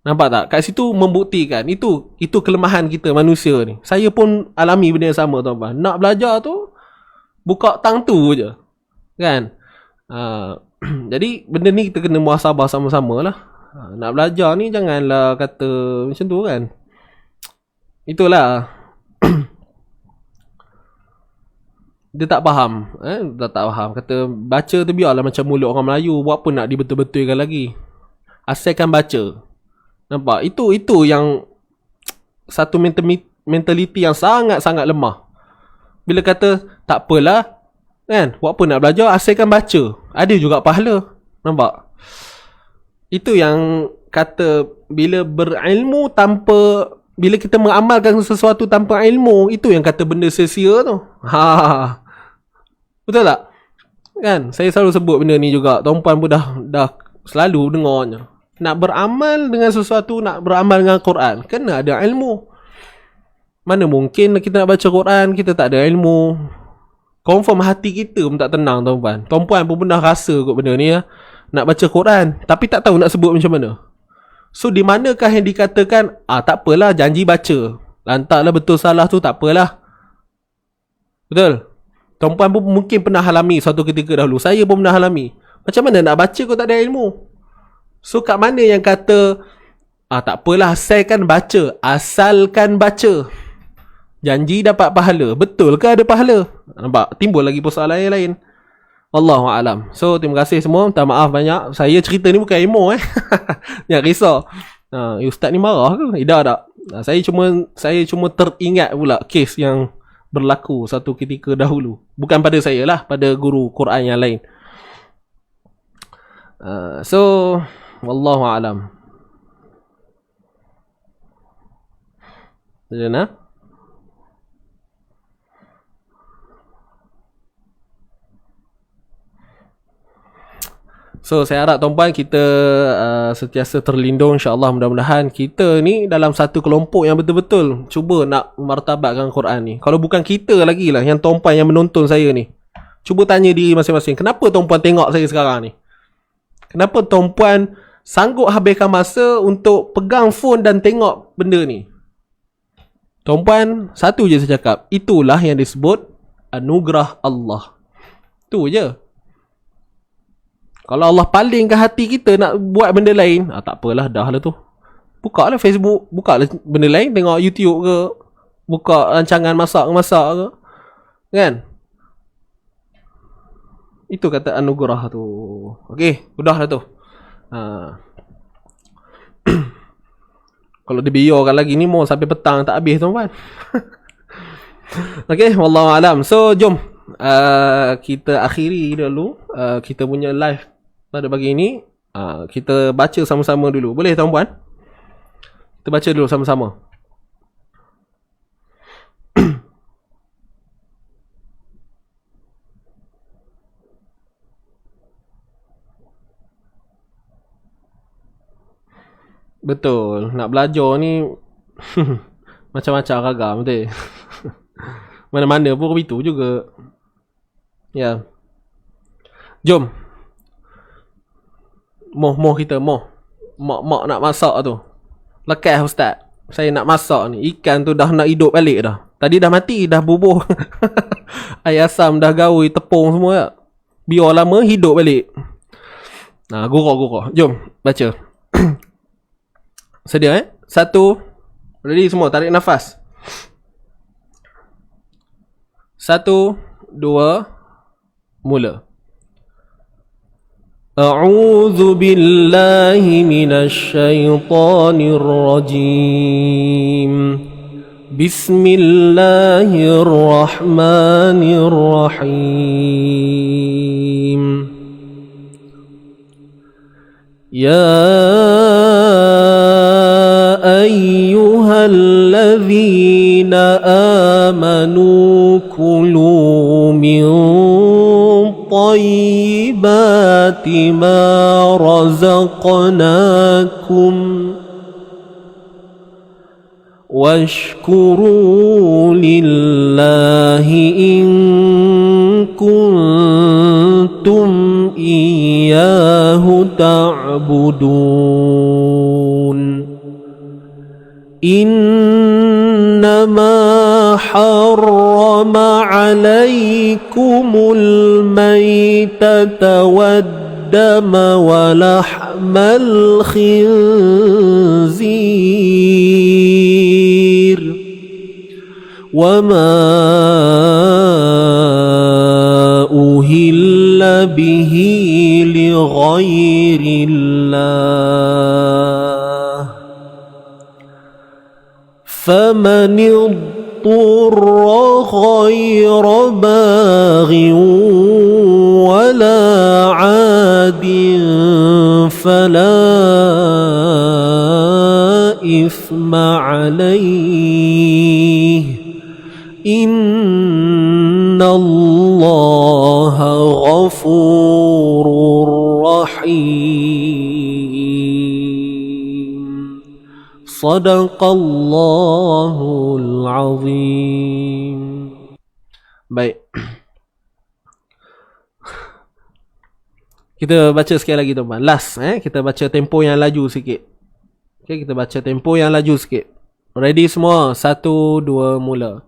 Nampak tak? Kat situ membuktikan itu kelemahan kita manusia ni. Saya pun alami benda yang sama tuan-tuan. Nak belajar tu buka tang tu je. Kan? Jadi benda ni kita kena muhasabah sama-sama lah. Nak belajar ni janganlah kata macam tu kan. Itulah. Dia tak faham. Dia tak faham. Kata baca tu biarlah macam mulut orang Melayu. Buat apa nak dibetul-betulkan lagi. Asalkan baca. Nampak? Itu yang satu mentaliti yang sangat-sangat lemah. Bila kata tak apalah kan, buat apa nak belajar, asalkan baca, ada juga pahala. Nampak? Itu yang kata bila berilmu tanpa, bila kita mengamalkan sesuatu tanpa ilmu, itu yang kata benda sia-sia tu. Betul tak? Kan? Saya selalu sebut benda ni juga. Tuan-puan pun dah selalu dengarnya. Nak beramal dengan sesuatu, nak beramal dengan Quran, kena ada ilmu. Mana mungkin kita nak baca Quran, kita tak ada ilmu. Confirm hati kita pun tak tenang tuan-puan. Tuan-puan pun pernah rasa kot benda ni ya. Nak baca Quran, tapi tak tahu nak sebut macam mana. So di manakah yang dikatakan, tak apalah janji baca, lantaklah betul salah tu tak apalah. Betul? Tuan-puan pun mungkin pernah alami suatu ketika dahulu. Saya pun pernah alami. Macam mana nak baca kalau tak ada ilmu? So kat mana yang kata tak apalah asalkan baca, janji dapat pahala. Betul ke ada pahala? Nampak? Timbul lagi persoalan yang lain. Wallahualam. So terima kasih semua. Minta maaf banyak. Saya cerita ni bukan emo jangan risau. Ustaz ni marah ke? Tidak tak. Saya cuma teringat pula kes yang berlaku satu ketika dahulu. Bukan pada saya lah, pada guru Quran yang lain. So wallahu alam. Jana. So saya harap tuan-puan kita sentiasa terlindung, insya-Allah. Mudah-mudahan kita ni dalam satu kelompok yang betul-betul cuba nak martabatkan Quran ni. Kalau bukan kita lagi lah, yang tuan-puan yang menonton saya ni, cuba tanya diri masing-masing, kenapa tuan-puan tengok saya sekarang ni? Kenapa tuan-puan sanggup habiskan masa untuk pegang phone dan tengok benda ni? Tuan-puan, satu je saya cakap, itulah yang disebut anugerah Allah. Tu je. Kalau Allah paling ke hati kita nak buat benda lain, tak apalah, dah lah tu. Buka lah Facebook, buka lah benda lain, tengok YouTube ke, buka rancangan masak-masak ke. Kan? Itu kata anugerah tu. Okey, udah lah tu. Kalau dibiarkan lagi ni mau sampai petang tak habis tuan-tuan. Okey, wallahu alam. So jom kita akhiri dulu kita punya live pada pagi ini. Kita baca sama-sama dulu. Boleh tuan-puan? Kita baca dulu sama-sama. Betul, nak belajar ni macam-macam ragam, betul. Mana-mana pun begitu juga. Ya. Jom. Moh kita, mak nak masak tu. Lekas ustaz, saya nak masak ni. Ikan tu dah nak hidup balik dah. Tadi dah mati, dah bubuh. Air asam dah gaui, tepung semua tak? Biar lama hidup balik. Gurau. Jom baca. Sedia 1. Ready semua, tarik nafas. 1, 2, mula. A'udzu billahi minasy syaithanir rajim. Bismillahirrahmanirrahim. Ya ayyuhalladzina amanu kulu min tayyibati ma razaqnakum washkuru lillahi in kuntum iyyahu ta'budun. إنما حرم عليكم الميتة والدم ولحم الخنزير وما أهل به لغير الله فمن اضطر غير باغ ولا عاد فلا إثم عليه إن الله غفور رحيم. Sadaqallahul azim. Baik. Kita baca sekali lagi tuan-tuan. Last kita baca tempo yang laju sikit. Okey, kita baca tempo yang laju sikit. Ready semua? 1, 2, mula.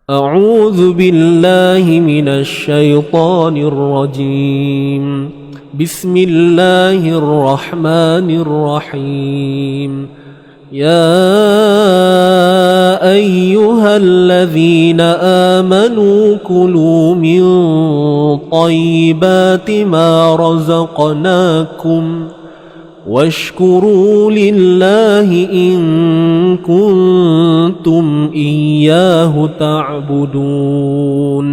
A'udzu billahi minasy syaithanir rajim. Bismillahirrahmanirrahim. يا أيها الذين آمنوا كلوا من طيبات ما رزقناكم واشكروا لله إن كنتم إياه تعبدون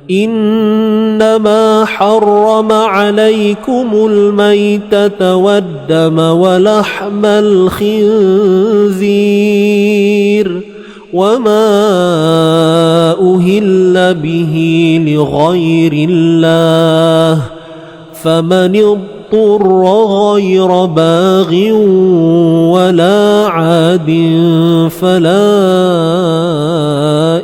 إنما حرم عليكم الميتة والدم ولحم الخنزير وما أهل به لغير الله فمن اضطر غير باغ ولا عاد فلا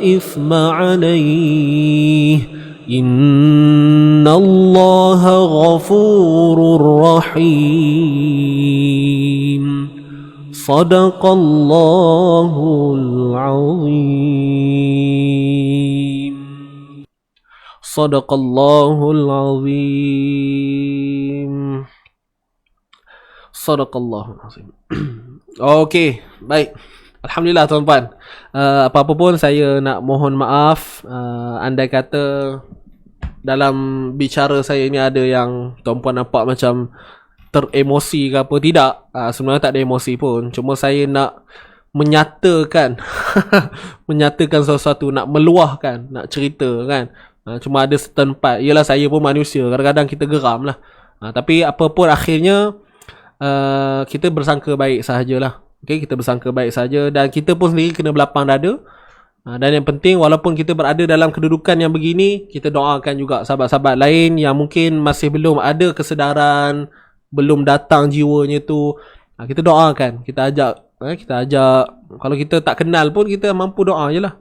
إثم عليه إن الله غفور رحيم صدق الله العظيم صدق الله العظيم صدق الله العظيم. Okey, baik. Alhamdulillah tuan-tuan. Apa-apa pun saya nak mohon maaf andai kata dalam bicara saya ni ada yang tuan-puan nampak macam teremosi ke apa. Tidak, sebenarnya tak ada emosi pun. Cuma saya nak menyatakan menyatakan sesuatu, nak meluahkan, nak cerita kan. Cuma ada setempat. Yelah, saya pun manusia, kadang-kadang kita geram lah. Tapi apa pun akhirnya kita bersangka baik sahajalah. Okay, kita bersangka baik saja. Dan kita pun sendiri kena berlapang dada. Dan yang penting, walaupun kita berada dalam kedudukan yang begini, kita doakan juga sahabat-sahabat lain yang mungkin masih belum ada kesedaran, belum datang jiwanya tu. Kita doakan, kita ajak. Kalau kita tak kenal pun, kita mampu doa je lah.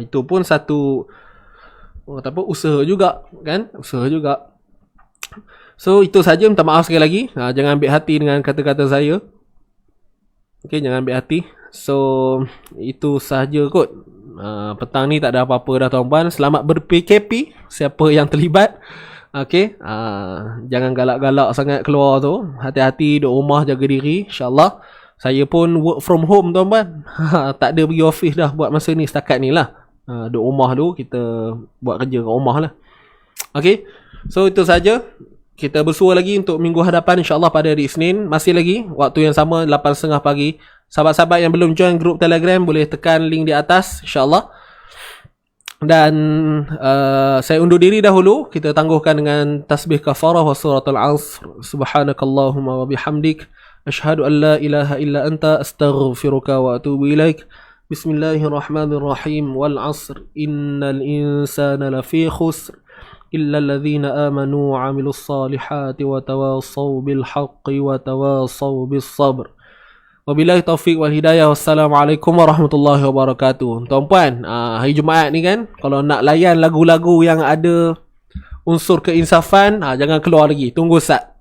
Itu pun satu usaha juga kan, usaha juga. So itu saja, minta maaf sekali lagi. Jangan ambil hati dengan kata-kata saya. Okay, jangan ambil hati. So itu sahaja kot. Petang ni tak ada apa-apa dah tuan-puan. Selamat ber-PKP siapa yang terlibat. Okay, jangan galak-galak sangat keluar tu. Hati-hati, duduk rumah, jaga diri, InsyaAllah. Saya pun work from home tuan-puan. Tak ada pergi office dah buat masa ni, setakat ni lah. Duduk rumah tu, kita buat kerja kat rumah lah. Okay, so itu saja. Kita bersua lagi untuk minggu hadapan, InsyaAllah pada hari Isnin. Masih lagi waktu yang sama, 8.30 pagi. Sahabat-sahabat yang belum join grup Telegram, boleh tekan link di atas, InsyaAllah. Dan saya undur diri dahulu. Kita tangguhkan dengan tasbih kafarah wa suratul Asr. Subhanakallahumma wa bihamdik, asyhadu an la ilaha illa anta, astaghfiruka wa atubu ilaik. Bismillahirrahmanirrahim. Wal 'asr innal insana lafi khusr illa alladhina amanu wa 'amilus salihati wa tawassaw bil haqqi wa tawassaw bis sabr. Wabillahi taufiq wal hidayah. Wassalamualaikum warahmatullahi wabarakatuh. Tuan-puan, hari Jumaat ni kan, kalau nak layan lagu-lagu yang ada unsur keinsafan, jangan keluar lagi, tunggu sat.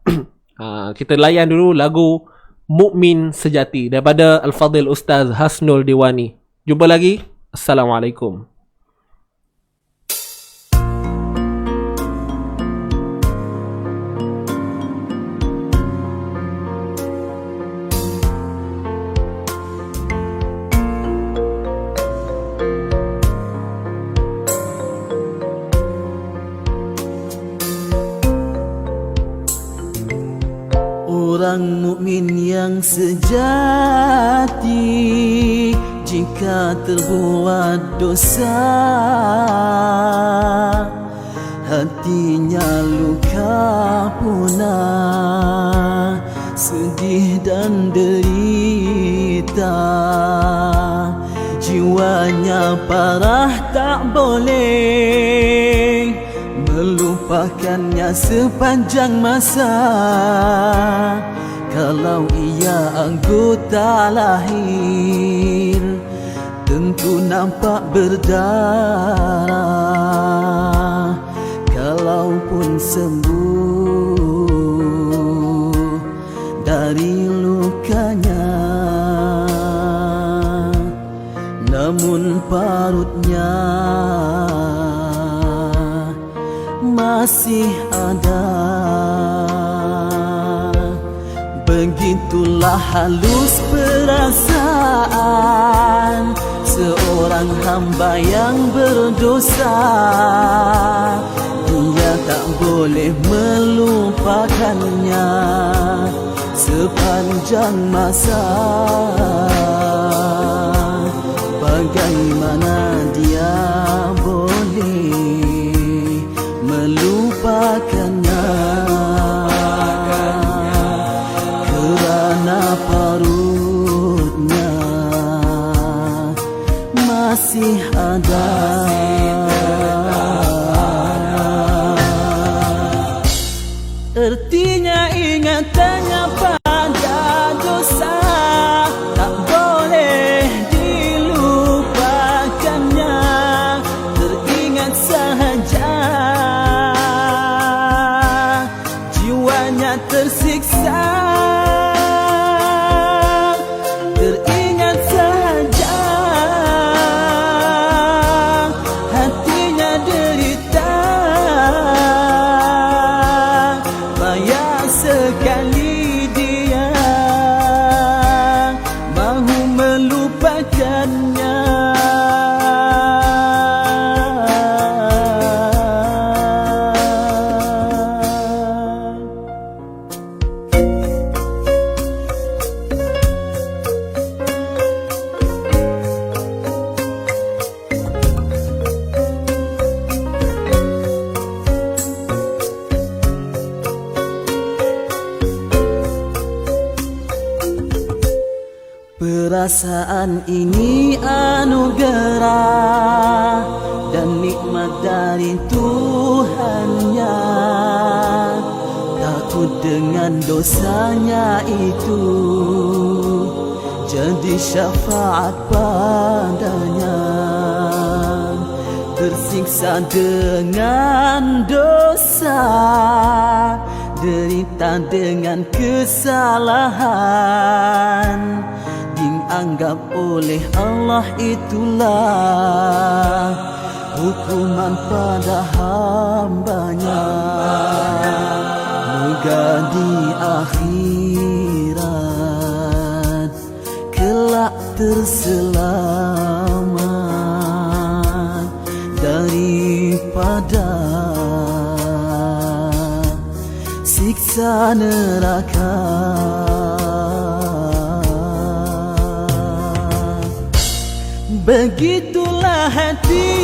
Kita layan dulu lagu Mukmin Sejati daripada Al-Fadhil Ustaz Hasnul Diwani. Jumpa lagi. Assalamualaikum. Orang mukmin yang sejati, jika terbuat dosa, hatinya luka punah, sedih dan derita. Jiwanya parah, tak boleh melupakannya sepanjang masa. Kalau ia anggota lahir, tentu nampak berdarah. Kalaupun sembuh dari lukanya, namun parutnya masih ada. Begitulah halus perasaan seorang hamba yang berdosa. Dia tak boleh melupakannya sepanjang masa. Bagaimana dia boleh mana perutnya masih ada. Artinya ingatannya pada dosa tak boleh dilupakannya, teringat sahaja jiwanya tersiksa, teringat sahaja hatinya derita. Payah sekali dia mahu melupakannya. Perasaan ini anugerah dan nikmat dari Tuhannya. Takut dengan dosanya itu jadi syafaat padanya. Tersiksa dengan dosa, derita dengan kesalahan, dianggap oleh Allah itulah hukuman pada hambanya. Moga di akhirat kelak terselamat daripada siksa neraka. Begitulah hati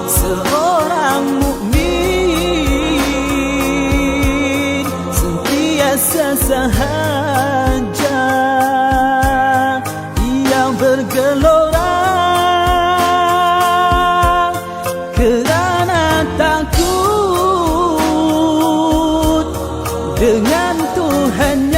seorang mukmin, sentiasa sahaja ia bergelora kerana takut dengan Tuhan.